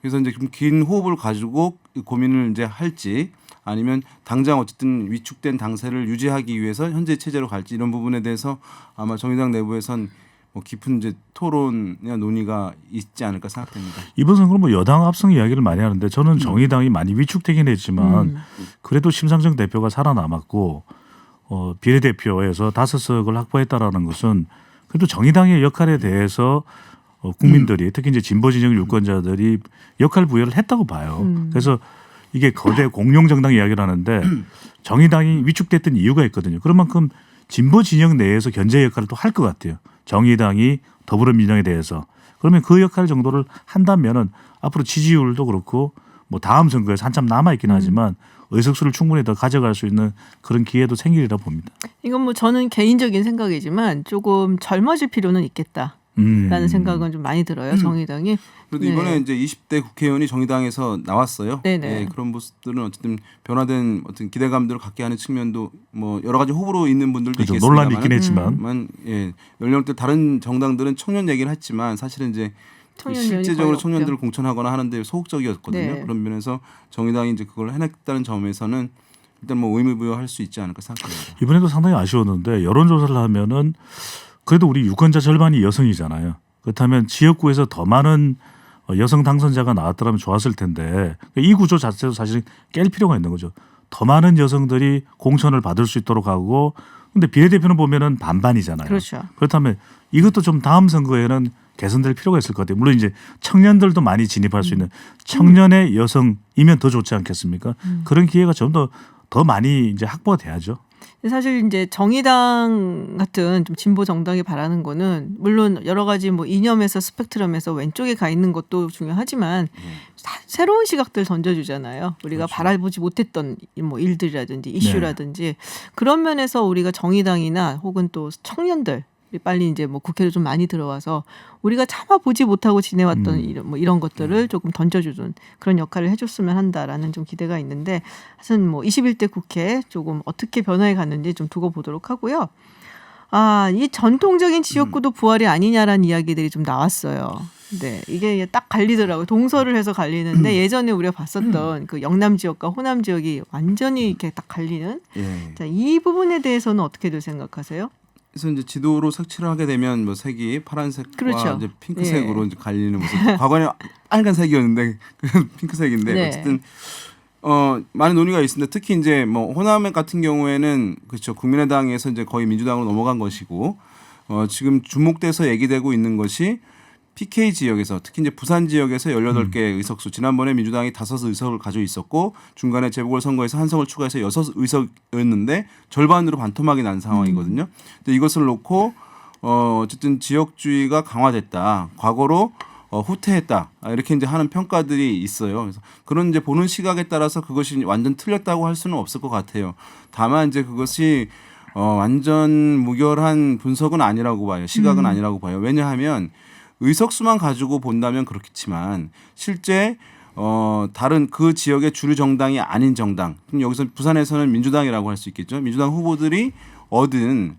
그래서 이제 좀 긴 호흡을 가지고 고민을 이제 할지 아니면 당장 어쨌든 위축된 당세를 유지하기 위해서 현재 체제로 갈지 이런 부분에 대해서 아마 정의당 내부에선 뭐 깊은 이제 토론이나 논의가 있지 않을까 생각됩니다. 이번 선거는 뭐 여당 합성 이야기를 많이 하는데 저는 정의당이 많이 위축되긴 했지만 그래도 심상정 대표가 살아남았고 비례대표에서 5석을 확보했다라는 것은 그래도 정의당의 역할에 대해서 국민들이 특히 이제 진보 진영 유권자들이 역할 부여를 했다고 봐요. 그래서 이게 거대 공룡 정당 이야기를 하는데 정의당이 위축됐던 이유가 있거든요. 그런 만큼 진보 진영 내에서 견제 역할을 또 할 것 같아요. 정의당이 더불어민주당에 대해서. 그러면 그 역할 정도를 한다면은 앞으로 지지율도 그렇고 뭐 다음 선거에서 한참 남아 있긴 하지만 의석수를 충분히 더 가져갈 수 있는 그런 기회도 생기리라 봅니다. 이건 뭐 저는 개인적인 생각이지만 조금 젊어질 필요는 있겠다. 라는 생각은 좀 많이 들어요. 정의당이. 그래도 네. 이번에 이제 20대 국회의원이 정의당에서 나왔어요. 네네. 예, 그런 모습들은 어쨌든 변화된 어떤 기대감들을 갖게 하는 측면도 뭐 여러 가지 호불호 있는 분들도 그렇죠. 있겠습니다만 논란이 있긴 했지만 예, 연령대 다른 정당들은 청년 얘기를 했지만 사실은 이제 청년연이 실제적으로 거의 청년들을 없죠. 공천하거나 하는데 소극적이었거든요. 네. 그런 면에서 정의당이 이제 그걸 해냈다는 점에서는 일단 뭐 의미부여할 수 있지 않을까 생각합니다. 이번에도 상당히 아쉬웠는데 여론조사를 하면은 그래도 우리 유권자 절반이 여성이잖아요. 그렇다면 지역구에서 더 많은 여성 당선자가 나왔더라면 좋았을 텐데 이 구조 자체도 사실은 깰 필요가 있는 거죠. 더 많은 여성들이 공천을 받을 수 있도록 하고 근데 비례대표는 보면은 반반이잖아요. 그렇죠. 그렇다면 이것도 좀 다음 선거에는 개선될 필요가 있을 것 같아요. 물론 이제 청년들도 많이 진입할 수 있는 청년의 여성이면 더 좋지 않겠습니까? 그런 기회가 좀 더 많이 이제 확보가 돼야죠. 사실 이제 정의당 같은 좀 진보 정당이 바라는 거는 물론 여러 가지 뭐 이념에서 스펙트럼에서 왼쪽에 가 있는 것도 중요하지만 새로운 시각들 던져주잖아요. 우리가 그렇죠. 바라보지 못했던 뭐 일들이라든지 이슈라든지 그런 면에서 우리가 정의당이나 혹은 또 청년들 빨리 이제 뭐 국회로 좀 많이 들어와서 우리가 차마 보지 못하고 지내왔던 이런 것들을 조금 던져주는 그런 역할을 해줬으면 한다라는 좀 기대가 있는데 하여튼 뭐 21대 국회 조금 어떻게 변화해 갔는지 좀 두고 보도록 하고요. 아, 이 전통적인 지역구도 부활이 아니냐라는 이야기들이 좀 나왔어요. 네, 이게 딱 갈리더라고요. 동서를 해서 갈리는데 예전에 우리가 봤었던 그 영남 지역과 호남 지역이 완전히 이렇게 딱 갈리는. 예. 자, 이 부분에 대해서는 어떻게들 생각하세요? 그래서 이제 지도로 색칠을 하게 되면 뭐 색이 파란색과 그렇죠. 이제 핑크색으로 이제 갈리는 모습. 과거에는 빨간색이었는데 핑크색인데 네. 어쨌든 많은 논의가 있습니다. 특히 이제 뭐 호남 같은 경우에는 그렇죠. 국민의당에서 이제 거의 민주당으로 넘어간 것이고 지금 주목돼서 얘기되고 있는 것이 PK 지역에서 특히 이제 부산 지역에서 18개 의석수 지난번에 민주당이 5의석을 가지고 있었고 중간에 재보궐선거에서 한 석을 추가해서 6의석이었는데 절반으로 반토막이 난 상황이거든요. 근데 이것을 놓고 어쨌든 지역주의가 강화됐다. 과거로 후퇴했다 이렇게 이제 하는 평가들이 있어요. 그래서 그런 이제 보는 시각에 따라서 그것이 완전 틀렸다고 할 수는 없을 것 같아요. 다만 이제 그것이 완전 무결한 분석은 아니라고 봐요. 시각은 아니라고 봐요. 왜냐하면 의석수만 가지고 본다면 그렇겠지만 실제 다른 그 지역의 주류 정당이 아닌 정당, 여기서 부산에서는 민주당이라고 할 수 있겠죠. 민주당 후보들이 얻은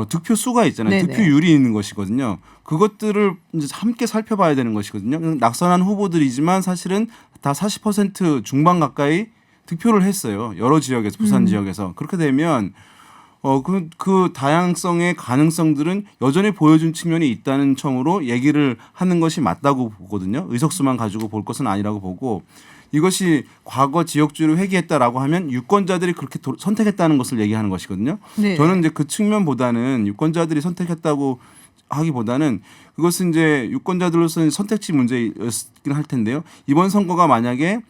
득표 수가 있잖아요. 네네. 득표율이 있는 것이거든요. 그것들을 이제 함께 살펴봐야 되는 것이거든요. 낙선한 후보들이지만 사실은 다 40% 중반 가까이 득표를 했어요. 여러 지역에서 부산 지역에서 그렇게 되면 그 다양성의 가능성들은 여전히 보여준 측면이 있다는 청으로 얘기를 하는 것이 맞다고 보거든요. 의석수만 가지고 볼 것은 아니라고 보고 이것이 과거 지역주의를 회귀했다라고 하면 유권자들이 그렇게 선택했다는 것을 얘기하는 것이거든요. 네. 저는 이제 그 측면보다는 유권자들이 선택했다고 하기보다는 그것은 이제 유권자들로서는 선택지 문제였긴 할 텐데요. 이번 선거가 만약에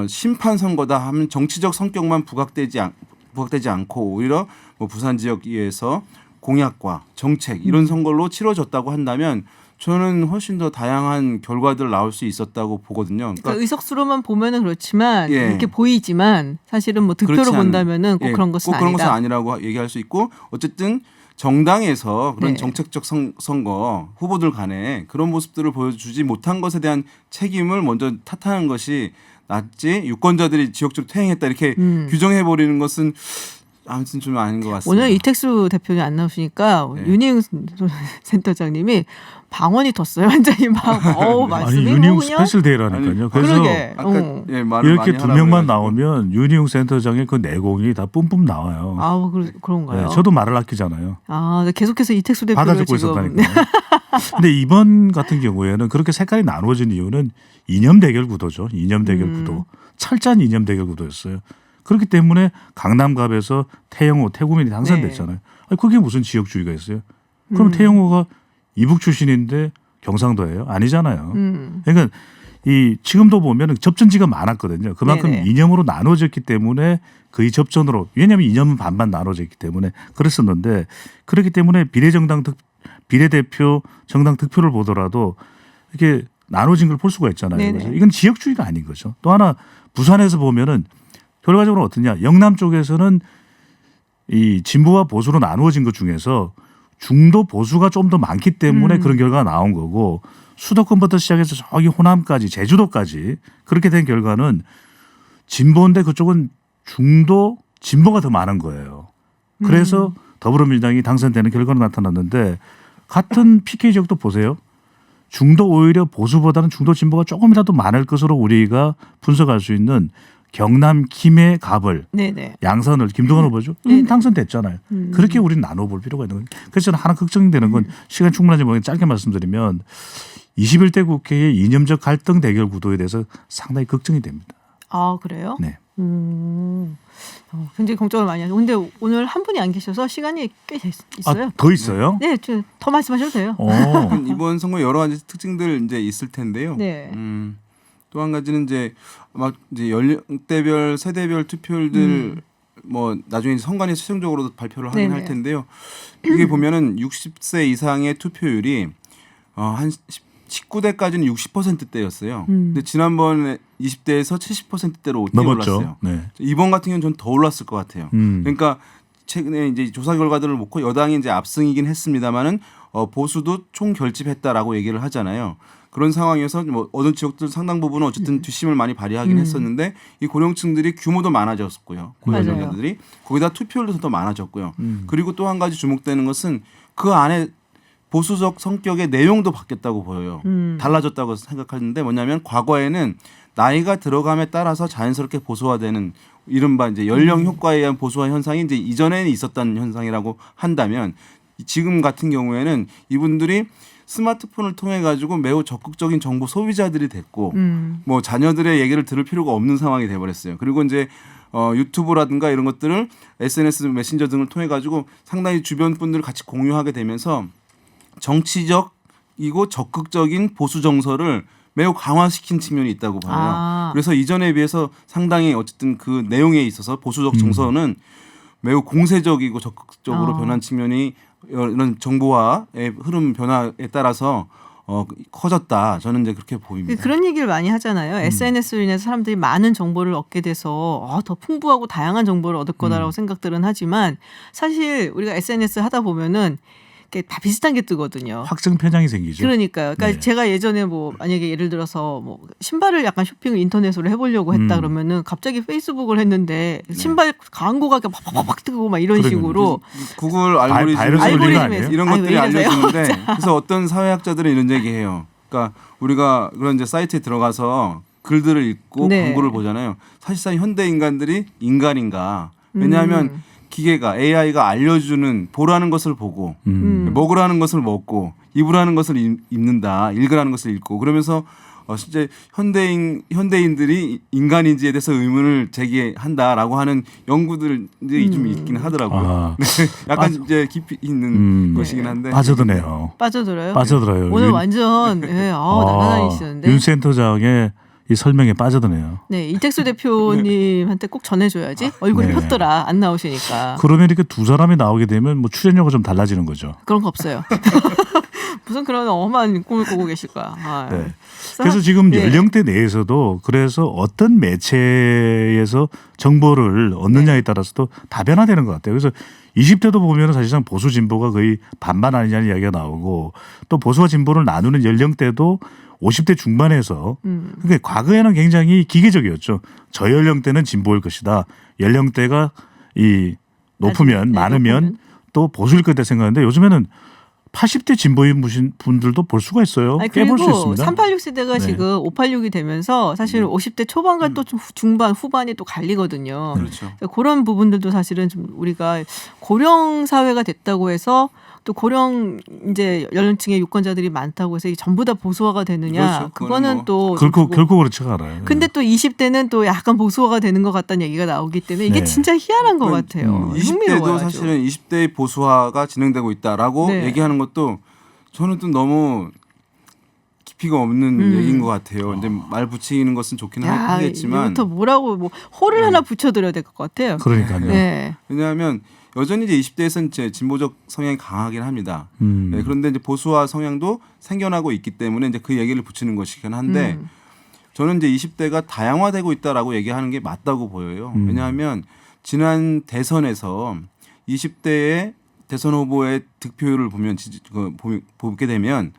심판 선거다 하면 정치적 성격만 부각되지 않고 오히려 뭐 부산 지역에서 공약과 정책 이런 선거로 치러졌다고 한다면 저는 훨씬 더 다양한 결과들 나올 수 있었다고 보거든요. 그러니까 의석수로만 보면은 그렇지만 예. 이렇게 보이지만 사실은 뭐 득표로 그렇지 않은- 본다면은 꼭 예, 그런 것은 꼭 그런 아니다. 것은 아니라고 얘기할 수 있고 어쨌든 정당에서 그런 네. 정책적 선거 후보들 간에 그런 모습들을 보여주지 못한 것에 대한 책임을 먼저 탓하는 것이 낫지 유권자들이 지역적으로 퇴행했다 이렇게 규정해 버리는 것은 아무튼 좀 아닌 것 같습니다. 오늘 이택수 대표님 안 나오시니까 네. 윤희영 센터장님이 방언이 텄어요. 완전히 막 아니 말씀이 윤희용 뭐 그냥 스페셜 데이라니까요. 그래서 그러게. 아까 예, 말을 이렇게 많이 두 하라고 명만 해가지고. 나오면 윤희용 센터장의 그 내공이 다 뿜뿜 나와요. 아우 그런가요? 네, 저도 말을 아끼잖아요. 네, 계속해서 이택수 대표를 받아주고 지금 있었다니까요. 근데 이번 같은 경우에는 그렇게 색깔이 나누어진 이유는 이념 대결 구도죠. 이념 대결 구도. 철저한 이념 대결 구도였어요. 그렇기 때문에 강남갑에서 태영호, 태구민이 당선됐잖아요. 아니, 그게 무슨 지역주의가 있어요? 그럼 태영호가 이북 출신인데 경상도예요? 아니잖아요. 그러니까 이 지금도 보면 접전지가 많았거든요. 그만큼 네네. 이념으로 나눠졌기 때문에 거의 접전으로 왜냐하면 이념은 반반 나눠졌기 때문에 그랬었는데 그렇기 때문에 비례대표 정당 득표를 보더라도 이렇게 나눠진 걸 볼 수가 있잖아요. 네네. 그래서 이건 지역주의가 아닌 거죠. 또 하나 부산에서 보면은 결과적으로 어떠냐? 영남 쪽에서는 이 진보와 보수로 나누어진 것 중에서 중도 보수가 좀 더 많기 때문에 그런 결과가 나온 거고 수도권부터 시작해서 저기 호남까지 제주도까지 그렇게 된 결과는 진보인데 그쪽은 중도 진보가 더 많은 거예요. 그래서 더불어민주당이 당선되는 결과로 나타났는데 같은 PK 지역도 보세요. 중도 오히려 보수보다는 중도 진보가 조금이라도 많을 것으로 우리가 분석할 수 있는 경남 김해 갑을 네네. 양산을 김동완 후보죠. 당선됐잖아요. 그렇게 우리는 나눠볼 필요가 있는 거예요. 그래서 저는 하나 걱정되는 건 시간 충분하지 못해 짧게 말씀드리면 21대 국회의 이념적 갈등 대결 구도에 대해서 상당히 걱정이 됩니다. 아 그래요? 네. 굉장히 걱정을 많이 하죠. 근데 오늘 한 분이 안 계셔서 시간이 꽤 있어요. 아, 더 있어요? 네, 더 말씀하셔도 돼요. 이번 선거 여러 가지 특징들 이제 있을 텐데요. 네. 또 한 가지는 이제 아마 이제 연령대별 세대별 투표율들 뭐 나중에 선관위 최종적으로 발표를 하긴 네네. 할 텐데요. 이게 보면은 60세 이상의 투표율이 한 19대까지는 60%대였어요. 근데 지난번에 20대에서 70%대로 넘었죠. 올랐어요. 네. 이번 같은 경우는 전 더 올랐을 것 같아요. 그러니까 최근에 이제 조사 결과들을 놓고 여당이 이제 압승이긴 했습니다만은 보수도 총 결집했다라고 얘기를 하잖아요. 그런 상황에서 뭐 어느 지역들 상당 부분은 어쨌든 뒷심을 많이 발휘하긴 했었는데 이 고령층들이 규모도 많아졌고요. 고령자들이 거기다 투표율도 더 많아졌고요. 그리고 또 한 가지 주목되는 것은 그 안에 보수적 성격의 내용도 바뀌었다고 보여요. 달라졌다고 생각하는데 뭐냐면 과거에는 나이가 들어감에 따라서 자연스럽게 보수화되는 이른바 이제 연령 효과에 의한 보수화 현상이 이제 이전에는 있었던 현상이라고 한다면 지금 같은 경우에는 이분들이 스마트폰을 통해 가지고 매우 적극적인 정보 소비자들이 됐고 뭐 자녀들의 얘기를 들을 필요가 없는 상황이 돼버렸어요. 그리고 이제 유튜브라든가 이런 것들을 SNS 메신저 등을 통해 가지고 상당히 주변 분들 같이 공유하게 되면서 정치적이고 적극적인 보수 정서를 매우 강화시킨 측면이 있다고 봐요. 그래서 이전에 비해서 상당히 어쨌든 그 내용에 있어서 보수적 정서는 매우 공세적이고 적극적으로 변한 측면이 이런 정보화의 흐름 변화에 따라서 커졌다. 저는 이제 그렇게 보입니다. 그런 얘기를 많이 하잖아요. SNS로 인해서 사람들이 많은 정보를 얻게 돼서 더 풍부하고 다양한 정보를 얻을 거다라고 생각들은 하지만 사실 우리가 SNS 하다 보면은 다 비슷한 게 뜨거든요. 확증 편향이 생기죠. 그러니까요. 그러니까 네. 제가 예전에 뭐 만약에 예를 들어서 뭐 신발을 약간 쇼핑을 인터넷으로 해보려고 했다 그러면은 갑자기 페이스북을 했는데 신발 광고가 팍팍팍 뜨고 막 이런 그러면요. 식으로 구글 바이러스 올린 거 아니에요? 이런 아니, 것들이 왜 이러세요? 알려주는데 그래서 어떤 사회학자들은 이런 얘기해요. 그러니까 우리가 그런 이제 사이트에 들어가서 글들을 읽고 네. 광고를 보잖아요. 사실상 현대 인간들이 인간인가? 왜냐하면 기계가 AI가 알려주는 보라는 것을 보고 먹으라는 것을 먹고 입으라는 것을 입는다. 읽으라는 것을 읽고 그러면서 실제 현대인들이 인간인지에 대해서 의문을 제기한다라고 하는 연구들이 좀 있긴 하더라고요. 약간 이제 깊이 있는 것이긴 한데 빠져드네요. 빠져들어요. 빠져들어요. 오늘 완전 날아다니시는데. 윤 센터장의 이 설명에 빠져드네요. 네, 이택수 대표님한테 꼭 전해줘야지. 얼굴이 네. 폈더라. 안 나오시니까. 그러면 이렇게 두 사람이 나오게 되면 뭐 출연료가 좀 달라지는 거죠. 그런 거 없어요. 무슨 그런 엄한 꿈을 꾸고 계실 거야. 네. 그래서 지금 네. 연령대 내에서도 그래서 어떤 매체에서 정보를 얻느냐에 따라서도 다변화되는 것 같아요. 그래서 20대도 보면 사실상 보수 진보가 거의 반반 아니냐는 이야기가 나오고 또 보수와 진보를 나누는 연령대도 50대 중반에서 그러니까 과거에는 굉장히 기계적이었죠. 저 연령대는 진보일 것이다. 연령대가 이 높으면 많으면 또 보수일 거다 생각하는데 요즘에는 80대 진보인 분들도 볼 수가 있어요. 깨볼 수 그리고 있습니다. 386 세대가 네. 지금 586이 되면서 사실 50대 초반과 또 좀 중반, 후반이 또 갈리거든요. 그렇죠. 그런 부분들도 사실은 좀 우리가 고령 사회가 됐다고 해서 또 고령 이제 연령층의 유권자들이 많다고 해서 이게 전부 다 보수화가 되느냐? 그렇죠. 그거는 뭐 또 결코 그렇지가 않아요. 근데 또 20대는 또 약간 보수화가 되는 것 같다는 얘기가 나오기 때문에 이게 네. 진짜 희한한 것 같아요. 20대도 흥미로워요, 사실은 20대의 보수화가 진행되고 있다라고 네. 얘기하는 것도 저는 또 너무 깊이가 없는 얘기인 것 같아요. 근데 말 붙이는 것은 좋기는 하겠지만 이제부터 뭐라고 뭐 호를 하나 붙여드려야 될 것 같아요. 그러니까요. 네. 왜냐하면 여전히 이제 20대에서는 이제 진보적 성향이 강하긴 합니다. 네, 그런데 이제 보수화 성향도 생겨나고 있기 때문에 이제 그 얘기를 붙이는 것이긴 한데 저는 이제 20대가 다양화되고 있다라고 얘기하는 게 맞다고 보여요. 왜냐하면 지난 대선에서 20대의 대선 후보의 득표율을 보게 되면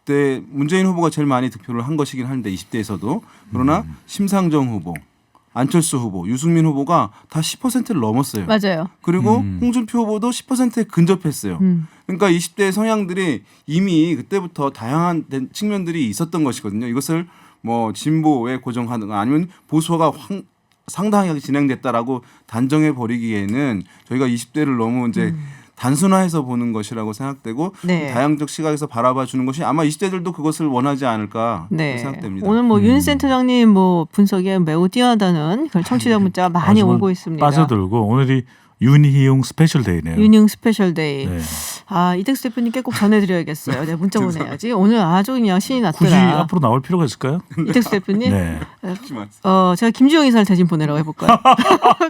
그때 문재인 후보가 제일 많이 득표를 한 것이긴 한데 20대에서도 그러나 심상정 후보, 안철수 후보, 유승민 후보가 다 10%를 넘었어요. 맞아요. 그리고 홍준표 후보도 10%에 근접했어요. 그러니까 20대의 성향들이 이미 그때부터 다양한 측면들이 있었던 것이거든요. 이것을 뭐 진보에 고정하든가 아니면 보수화가 상당하게 진행됐다라고 단정해 버리기에는 저희가 20대를 너무 이제 단순화해서 보는 것이라고 생각되고 네. 다양적 시각에서 바라봐 주는 것이 아마 20대들도 그것을 원하지 않을까 생각됩니다. 오늘 뭐 윤 센터장님 뭐 분석에 매우 뛰어나다는 그런 청취자 문자가 많이 오고 있습니다. 빠져들고 오늘이 윤희용 스페셜 데이네요. 윤희용 스페셜 데이. 네. 이택수 대표님께 꼭 전해드려야겠어요. 내가 문자 보내야지. 오늘 아주 그냥 신이 났더라. 굳이 앞으로 나올 필요가 있을까요? 이택수 대표님. 네. 제가 김주영 이사를 대신 보내라고 해볼까요?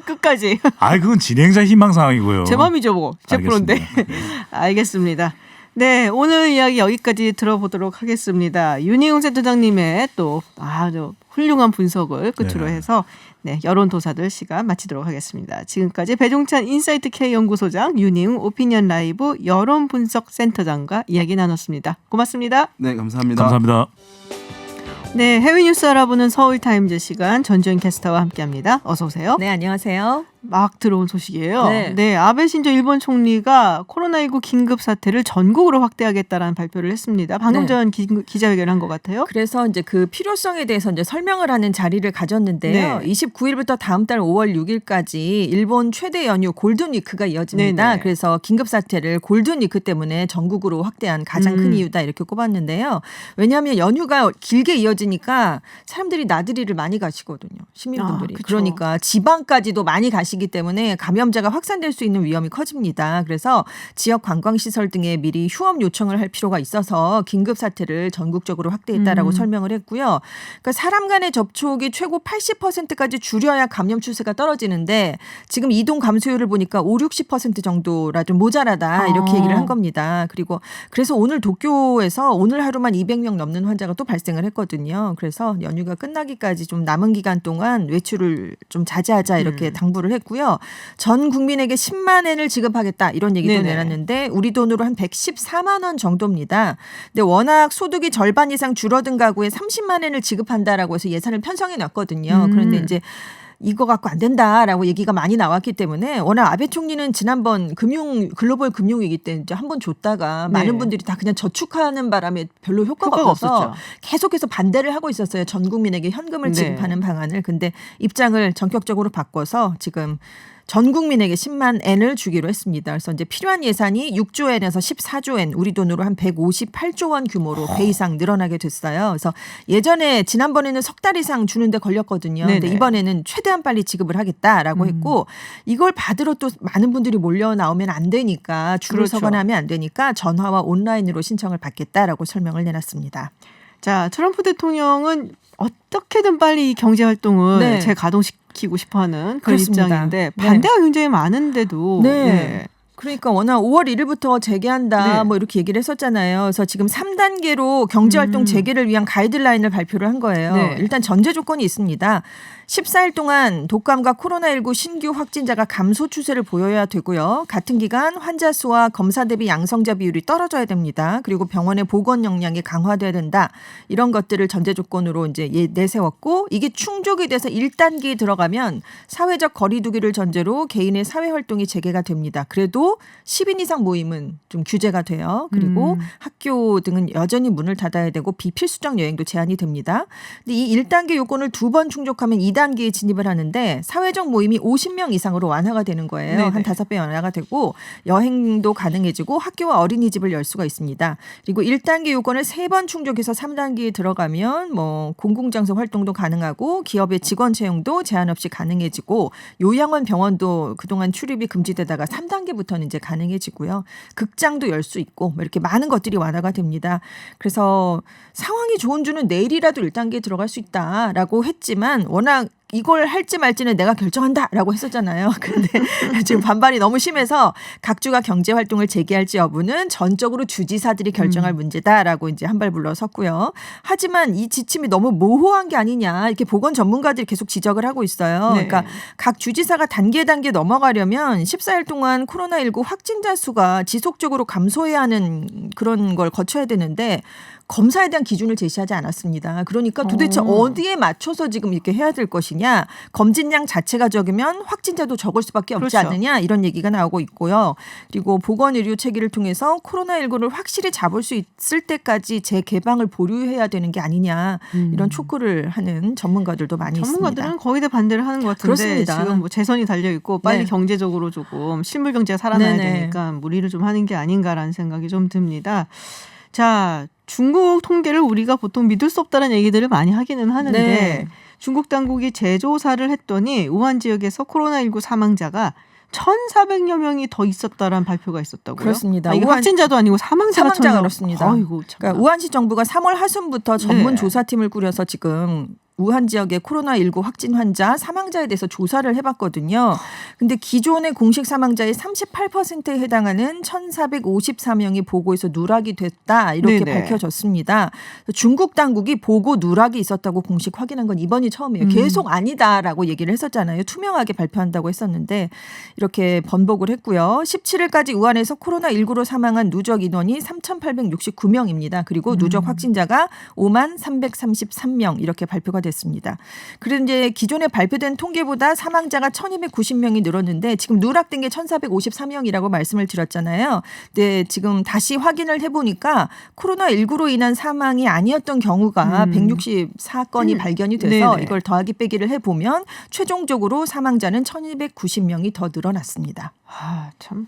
끝까지. 그건 진행자 희망 사항이고요. 제 마음이죠, 뭐. 제 프로인데. 알겠습니다. 네, 오늘 이야기 여기까지 들어보도록 하겠습니다. 윤희용 센터장님의 또 아주 훌륭한 분석을 끝으로 해서 여론조사들 시간 마치도록 하겠습니다. 지금까지 배종찬 인사이트 K 연구소장, 윤희용 오피니언 라이브 여론분석센터장과 이야기 나눴습니다. 고맙습니다. 네, 감사합니다. 감사합니다. 네, 해외 뉴스 알아보는 서울타임즈 시간 전주현 캐스터와 함께합니다. 어서 오세요. 네, 안녕하세요. 막 들어온 소식이에요. 네. 아베 신조 일본 총리가 코로나19 긴급 사태를 전국으로 확대하겠다라는 발표를 했습니다. 방금 전 기자회견을 한 것 같아요. 그래서 이제 그 필요성에 대해서 이제 설명을 하는 자리를 가졌는데요. 29일부터 다음 달 5월 6일까지 일본 최대 연휴 골든위크가 이어집니다. 네네. 그래서 긴급 사태를 골든위크 때문에 전국으로 확대한 가장 큰 이유다 이렇게 꼽았는데요. 왜냐하면 연휴가 길게 이어지니까 사람들이 나들이를 많이 가시거든요. 시민분들이. 그쵸. 그러니까 지방까지도 많이 가시기 낮아지기 때문에 감염자가 확산될 수 있는 위험이 커집니다. 그래서 지역 관광시설 등에 미리 휴업 요청을 할 필요가 있어서 긴급 사태를 전국적으로 확대했다라고 설명을 했고요. 그러니까 사람 간의 접촉이 최고 80%까지 줄여야 감염 추세가 떨어지는데 지금 이동 감소율을 보니까 50-60% 정도라 좀 모자라다 이렇게 얘기를 한 겁니다. 그리고 그래서 오늘 도쿄에서 오늘 하루만 200명 넘는 환자가 또 발생을 했거든요. 그래서 연휴가 끝나기까지 좀 남은 기간 동안 외출을 좀 자제하자 이렇게 당부를 했고요. 전 국민에게 10만 엔을 지급하겠다 이런 얘기도 네네. 내놨는데 우리 돈으로 한 114만 원 정도입니다. 근데 워낙 소득이 절반 이상 줄어든 가구에 30만 엔을 지급한다라고 해서 예산을 편성해 놨거든요. 그런데 이제 이거 갖고 안 된다라고 얘기가 많이 나왔기 때문에 워낙 아베 총리는 지난번 글로벌 금융위기 때 이제 한 번 줬다가 네. 많은 분들이 다 그냥 저축하는 바람에 별로 효과가 없어서 없었죠. 계속해서 반대를 하고 있었어요. 전 국민에게 현금을 네. 지급하는 방안을. 근데 입장을 전격적으로 바꿔서 지금 전 국민에게 10만 엔을 주기로 했습니다. 그래서 이제 필요한 예산이 6조 엔에서 14조 엔, 우리 돈으로 한 158조 원 규모로 배 이상 늘어나게 됐어요. 그래서 예전에 지난번에는 석 달 이상 주는데 걸렸거든요. 근데 네네. 이번에는 최대한 빨리 지급을 하겠다라고 했고 이걸 받으러 또 많은 분들이 몰려 나오면 안 되니까 줄을 그렇죠. 서거나 하면 안 되니까 전화와 온라인으로 신청을 받겠다라고 설명을 내놨습니다. 자, 트럼프 대통령은 어떻게든 빨리 이 경제 활동을 네. 재가동시키고 싶어하는 그런 그렇습니다. 입장인데 네. 반대가 굉장히 많은데도 네. 그러니까 워낙 5월 1일부터 재개한다 네. 뭐 이렇게 얘기를 했었잖아요. 그래서 지금 3단계로 경제활동 재개를 위한 가이드라인을 발표를 한 거예요. 네. 일단 전제 조건이 있습니다. 14일 동안 독감과 코로나19 신규 확진자가 감소 추세를 보여야 되고요. 같은 기간 환자 수와 검사 대비 양성자 비율이 떨어져야 됩니다. 그리고 병원의 보건 역량이 강화돼야 된다. 이런 것들을 전제 조건으로 이제 내세웠고 이게 충족이 돼서 1단계에 들어가면 사회적 거리 두기를 전제로 개인의 사회 활동이 재개가 됩니다. 그래도 10인 이상 모임은 좀 규제가 돼요. 그리고 학교 등은 여전히 문을 닫아야 되고 비필수적 여행도 제한이 됩니다. 근데 이 1단계 요건을 2번 충족하면 2단계에 진입을 하는데 사회적 모임이 50명 이상으로 완화가 되는 거예요. 네네. 한 5배 완화가 되고 여행도 가능해지고 학교와 어린이집을 열 수가 있습니다. 그리고 1단계 요건을 3번 충족해서 3단계에 들어가면 뭐 공공장소 활동도 가능하고 기업의 직원 채용도 제한 없이 가능해지고 요양원 병원도 그동안 출입이 금지되다가 3단계부터는 이제 가능해지고요. 극장도 열 수 있고 뭐 이렇게 많은 것들이 완화가 됩니다. 그래서 상황이 좋은 주는 내일이라도 1단계에 들어갈 수 있다라고 했지만 워낙 이걸 할지 말지는 내가 결정한다라고 했었잖아요. 그런데 지금 반발이 너무 심해서 각 주가 경제 활동을 재개할지 여부는 전적으로 주지사들이 결정할 문제다라고 이제 한 발 물러섰고요. 하지만 이 지침이 너무 모호한 게 아니냐 이렇게 보건 전문가들이 계속 지적을 하고 있어요. 네. 그러니까 각 주지사가 단계 넘어가려면 14일 동안 코로나19 확진자 수가 지속적으로 감소해야 하는 그런 걸 거쳐야 되는데 검사에 대한 기준을 제시하지 않았습니다. 그러니까 도대체 어디에 맞춰서 지금 이렇게 해야 될 것이냐. 검진량 자체가 적으면 확진자도 적을 수밖에 없지 그렇죠. 않느냐. 이런 얘기가 나오고 있고요. 그리고 보건의료 체계를 통해서 코로나19를 확실히 잡을 수 있을 때까지 재개방을 보류해야 되는 게 아니냐. 이런 촉구를 하는 전문가들도 많이 전문가들은 있습니다. 거의 다 반대를 하는 것 같은데 그렇습니다. 지금 뭐 재선이 달려 있고 빨리 네. 경제적으로 조금 실물 경제가 살아나야 네네. 되니까 무리를 좀 하는 게 아닌가라는 생각이 좀 듭니다. 자, 중국 통계를 우리가 보통 믿을 수 없다는 얘기들을 많이 하기는 하는데 네. 중국 당국이 재조사를 했더니 우한 지역에서 코로나19 사망자가 1,400여 명이 더 있었다라는 발표가 있었다고요? 그렇습니다. 이게 우한 확진자도 아니고 사망자가 사망자가 그렇습니다. 아이고 참. 그러니까 우한시 정부가 3월 하순부터 전문 네. 조사팀을 꾸려서 지금 우한 지역의 코로나19 확진 환자 사망자에 대해서 조사를 해봤거든요. 근데 기존의 공식 사망자의 38%에 해당하는 1,454명이 보고에서 누락이 됐다 이렇게 네네. 밝혀졌습니다. 중국 당국이 보고 누락이 있었다고 공식 확인한 건 이번이 처음이에요. 계속 아니다라고 얘기를 했었잖아요. 투명하게 발표한다고 했었는데 이렇게 번복을 했고요. 17일까지 우한에서 코로나19로 사망한 누적 인원이 3,869명입니다. 그리고 누적 확진자가 53,333명 이렇게 발표가 됐습니다. 그런데 이제 기존에 발표된 통계보다 사망자가 1,290명이 늘었는데 지금 누락된 게 1,454명이라고 말씀을 드렸잖아요. 근데 지금 다시 확인을 해보니까 코로나19로 인한 사망이 아니었던 경우가 164건이 발견이 돼서 네네. 이걸 더하기 빼기를 해보면 최종적으로 사망자는 1,290명이 더 늘어났습니다. 아, 참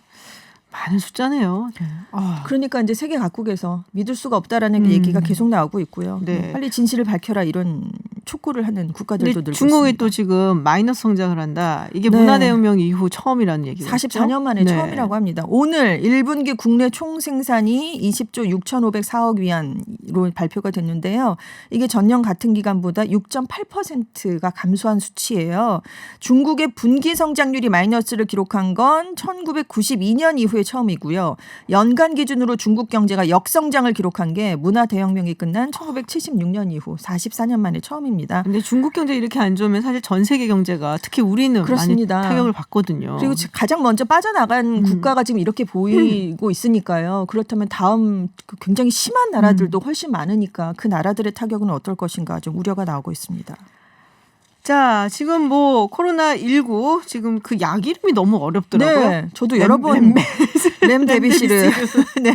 많은 숫자네요. 아, 그러니까 이제 세계 각국에서 믿을 수가 없다라는 얘기가 계속 나오고 있고요. 네. 빨리 진실을 밝혀라 이런 촉구를 하는 국가들도 근데 늘고 중국이 있습니다. 또 지금 마이너스 성장을 한다. 이게 네. 문화대혁명 이후 처음이라는 얘기죠. 44년 만에 처음이라고 합니다. 오늘 1분기 국내 총생산이 20조 6,504억 위안으로 발표가 됐는데요. 이게 전년 같은 기간보다 6.8%가 감소한 수치예요. 중국의 분기 성장률이 마이너스를 기록한 건 1992년 이후에 처음이고요. 연간 기준으로 중국 경제가 역성장을 기록한 게 문화대혁명이 끝난 1976년 이후 44년 만에 처음입니다. 근데 중국 경제 이렇게 안 좋으면 사실 전 세계 경제가 특히 우리는 그렇습니다. 많이 타격을 받거든요. 그리고 가장 먼저 빠져나간 국가가 지금 이렇게 보이고 있으니까요. 그렇다면 다음 굉장히 심한 나라들도 훨씬 많으니까 그 나라들의 타격은 어떨 것인가 좀 우려가 나오고 있습니다. 자, 지금 뭐 코로나19 지금 그 약 이름이 너무 어렵더라고요. 네, 저도 여러 번 렘데비시르. 네,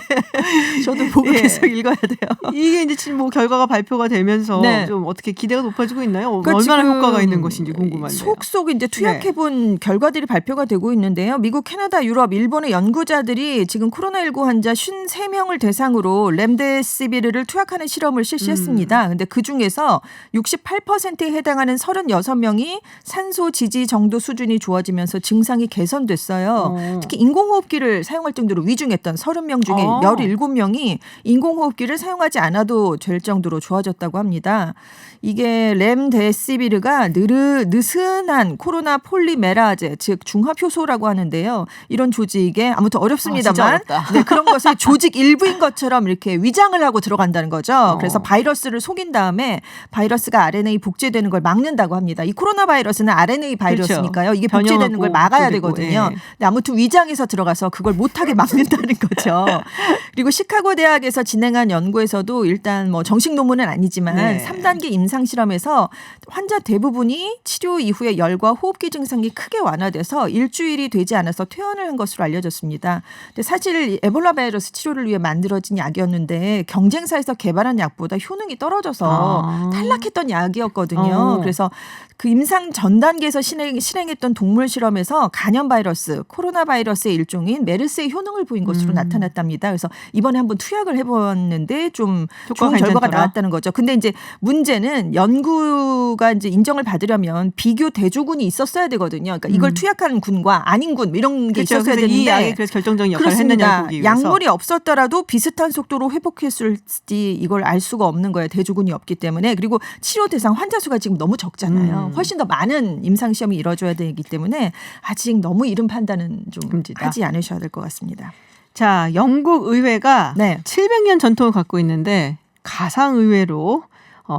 저도 보고 예. 계속 읽어야 돼요. 이게 이제 지금 뭐 결과가 발표가 되면서 네. 좀 어떻게 기대가 높아지고 있나요? 그러니까 얼마나 지금 효과가 있는 것인지 궁금한데요. 속속 이제 투약해본 결과들이 발표가 되고 있는데요. 미국, 캐나다, 유럽, 일본의 연구자들이 지금 코로나19 환자 53명을 대상으로 렘데시비르를 투약하는 실험을 실시했습니다. 근데 그 중에서 68%에 해당하는 36명이 산소 지지 정도 수준이 좋아지면서 증상이 개선됐어요. 특히 인공호흡기를 사용할 정도로 위중했던 30명 중에 17명이 인공호흡기를 사용하지 않아도 될 정도로 좋아졌다고 합니다. 이게 렘데시비르가 느슨한 코로나 폴리메라제 즉 중합효소라고 하는데요. 이런 조직에 아무튼 어렵습니다만 네, 그런 것의 조직 일부인 것처럼 이렇게 위장을 하고 들어간다는 거죠. 그래서 바이러스를 속인 다음에 바이러스가 RNA 복제되는 걸 막는다고 합니다. 이 코로나 바이러스는 RNA 바이러스니까요. 이게 복제되는 걸 막아야 되거든요. 예. 근데 아무튼 위장에서 들어가서 그걸 못하게 막는다는 거죠. 그리고 시카고 대학에서 진행한 연구에서도 일단 뭐 정식 논문은 아니지만 네. 3단계 임상 실험에서 환자 대부분이 치료 이후에 열과 호흡기 증상이 크게 완화돼서 일주일이 되지 않아서 퇴원을 한 것으로 알려졌습니다. 근데 사실 에볼라 바이러스 치료를 위해 만들어진 약이었는데 경쟁사에서 개발한 약보다 효능이 떨어져서 탈락했던 약이었거든요. 그래서 그 임상 전 단계에서 실행했던 동물 실험에서 간염 바이러스, 코로나 바이러스의 일종인 메르스의 효능을 보인 것으로 나타났답니다. 그래서 이번에 한번 투약을 해봤는데 좀 좋은 결과가 나왔다는 거죠. 근데 이제 문제는 연구가 이제 인정을 받으려면 비교 대조군이 있었어야 되거든요. 그러니까 이걸 투약하는 군과 아닌 군 이런 게 그렇죠. 있었어야 되는데 이 약이 그래서 결정적인 역할을 그렇습니다. 했느냐 보기 위해서. 약물이 없었더라도 비슷한 속도로 회복했을지 이걸 알 수가 없는 거예요. 대조군이 없기 때문에. 그리고 치료 대상 환자 수가 지금 너무 적잖아요. 훨씬 더 많은 임상 시험이 이루어져야 되기 때문에 아직 너무 이른 판단은 좀 하지 않으셔야 될 것 같습니다. 자, 영국 의회가 네. 700년 전통을 갖고 있는데 가상 의회로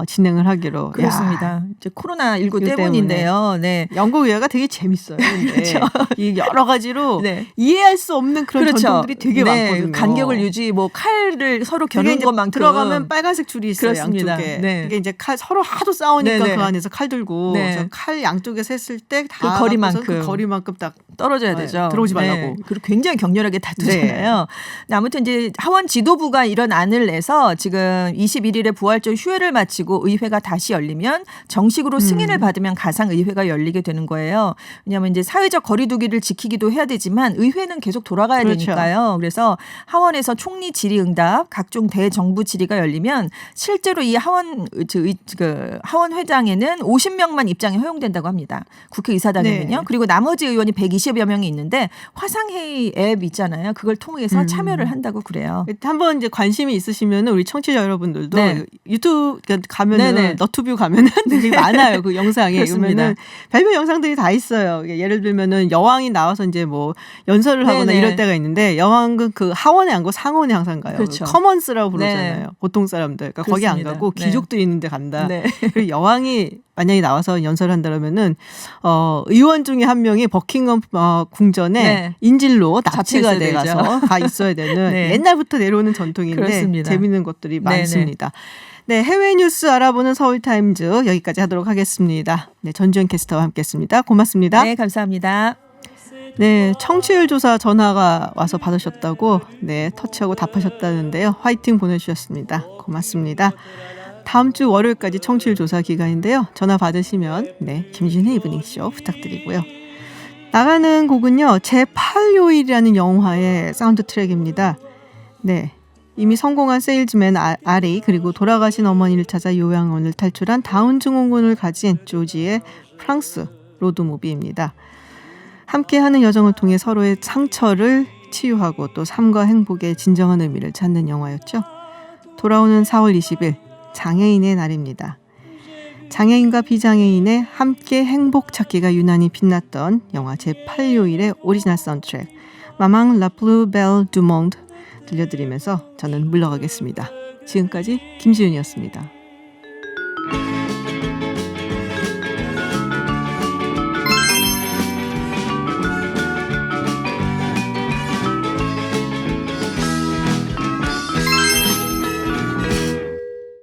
진행을 하기로. 그렇습니다. 이제 코로나19 때문인데요. 네. 영국 의회가 되게 재밌어요. 그렇죠. 이 여러 가지로 네. 이해할 수 없는 그런 그렇죠. 전통들이 되게 네. 많거든요. 간격을 유지, 뭐 칼을 서로 겨누는 것만큼 들어가면 빨간색 줄이 있어요. 그렇습니다. 양쪽에. 네. 이게 이제 칼 서로 하도 싸우니까 네네. 그 안에서 칼 들고 네. 그래서 칼 양쪽에서 했을 때 그 거리만큼. 그 거리만큼 딱 떨어져야 되죠. 들어오지 말라고. 네. 그리고 굉장히 격렬하게 다투잖아요. 네. 아무튼 이제 하원 지도부가 이런 안을 내서 지금 21일에 부활절 휴회를 마치고 의회가 다시 열리면 정식으로 승인을 받으면 가상 의회가 열리게 되는 거예요. 왜냐하면 이제 사회적 거리두기를 지키기도 해야 되지만 의회는 계속 돌아가야 그렇죠. 되니까요. 그래서 하원에서 총리 질의응답, 각종 대정부 질의가 열리면 실제로 이 하원 회장에는 50명만 입장이 허용된다고 합니다. 국회의사당에는요. 네. 그리고 나머지 의원이 120여 명이 있는데 화상회의 앱 있잖아요. 그걸 통해서 참여를 한다고 그래요. 한번 이제 관심이 있으시면 우리 청취자 여러분들도 네. 유튜브 가면은 네네. 너튜브 가면은 되게 많아요. 그 영상에. 그렇습니다. 그러면은 별별 영상들이 다 있어요. 예를 들면은 여왕이 나와서 이제 뭐 연설을 하거나 네네. 이럴 때가 있는데 여왕은 그 하원에 안 가고 상원에 항상 가요. 그렇죠. 커먼스라고 부르잖아요. 네. 보통 사람들. 그러니까 거기 안 그렇습니다. 가고 네. 귀족들이 있는데 간다. 네. 그리고 여왕이 만약에 나와서 연설을 한다면은 의원 중에 한 명이 버킹엄 궁전에 네. 인질로 납치가 잡혀 돼 있어야 가서 가 있어야 되는 네. 옛날부터 내려오는 전통인데 그렇습니다. 재밌는 것들이 네네. 많습니다. 네, 해외 뉴스 알아보는 서울타임즈 여기까지 하도록 하겠습니다. 네, 전주현 캐스터와 함께했습니다. 고맙습니다. 네, 감사합니다. 네, 청취율 조사 전화가 와서 받으셨다고 네 터치하고 답하셨다는데요. 화이팅 보내주셨습니다. 고맙습니다. 다음 주 월요일까지 청취율 조사 기간인데요. 전화 받으시면 네 김진의 이브닝쇼 부탁드리고요. 나가는 곡은요. 제8요일이라는 영화의 사운드 트랙입니다. 네, 이미 성공한 세일즈맨 아리 그리고 돌아가신 어머니를 찾아 요양원을 탈출한 다운 증후군을 가진 조지의 프랑스 로드무비입니다. 함께하는 여정을 통해 서로의 상처를 치유하고 또 삶과 행복의 진정한 의미를 찾는 영화였죠. 돌아오는 4월 20일 장애인의 날입니다. 장애인과 비장애인의 함께 행복 찾기가 유난히 빛났던 영화 제8요일의 오리지널 사운드트랙 마망 라 플루 벨 두 몬드 들려드리면서 저는 물러가겠습니다. 지금까지 김지윤이었습니다.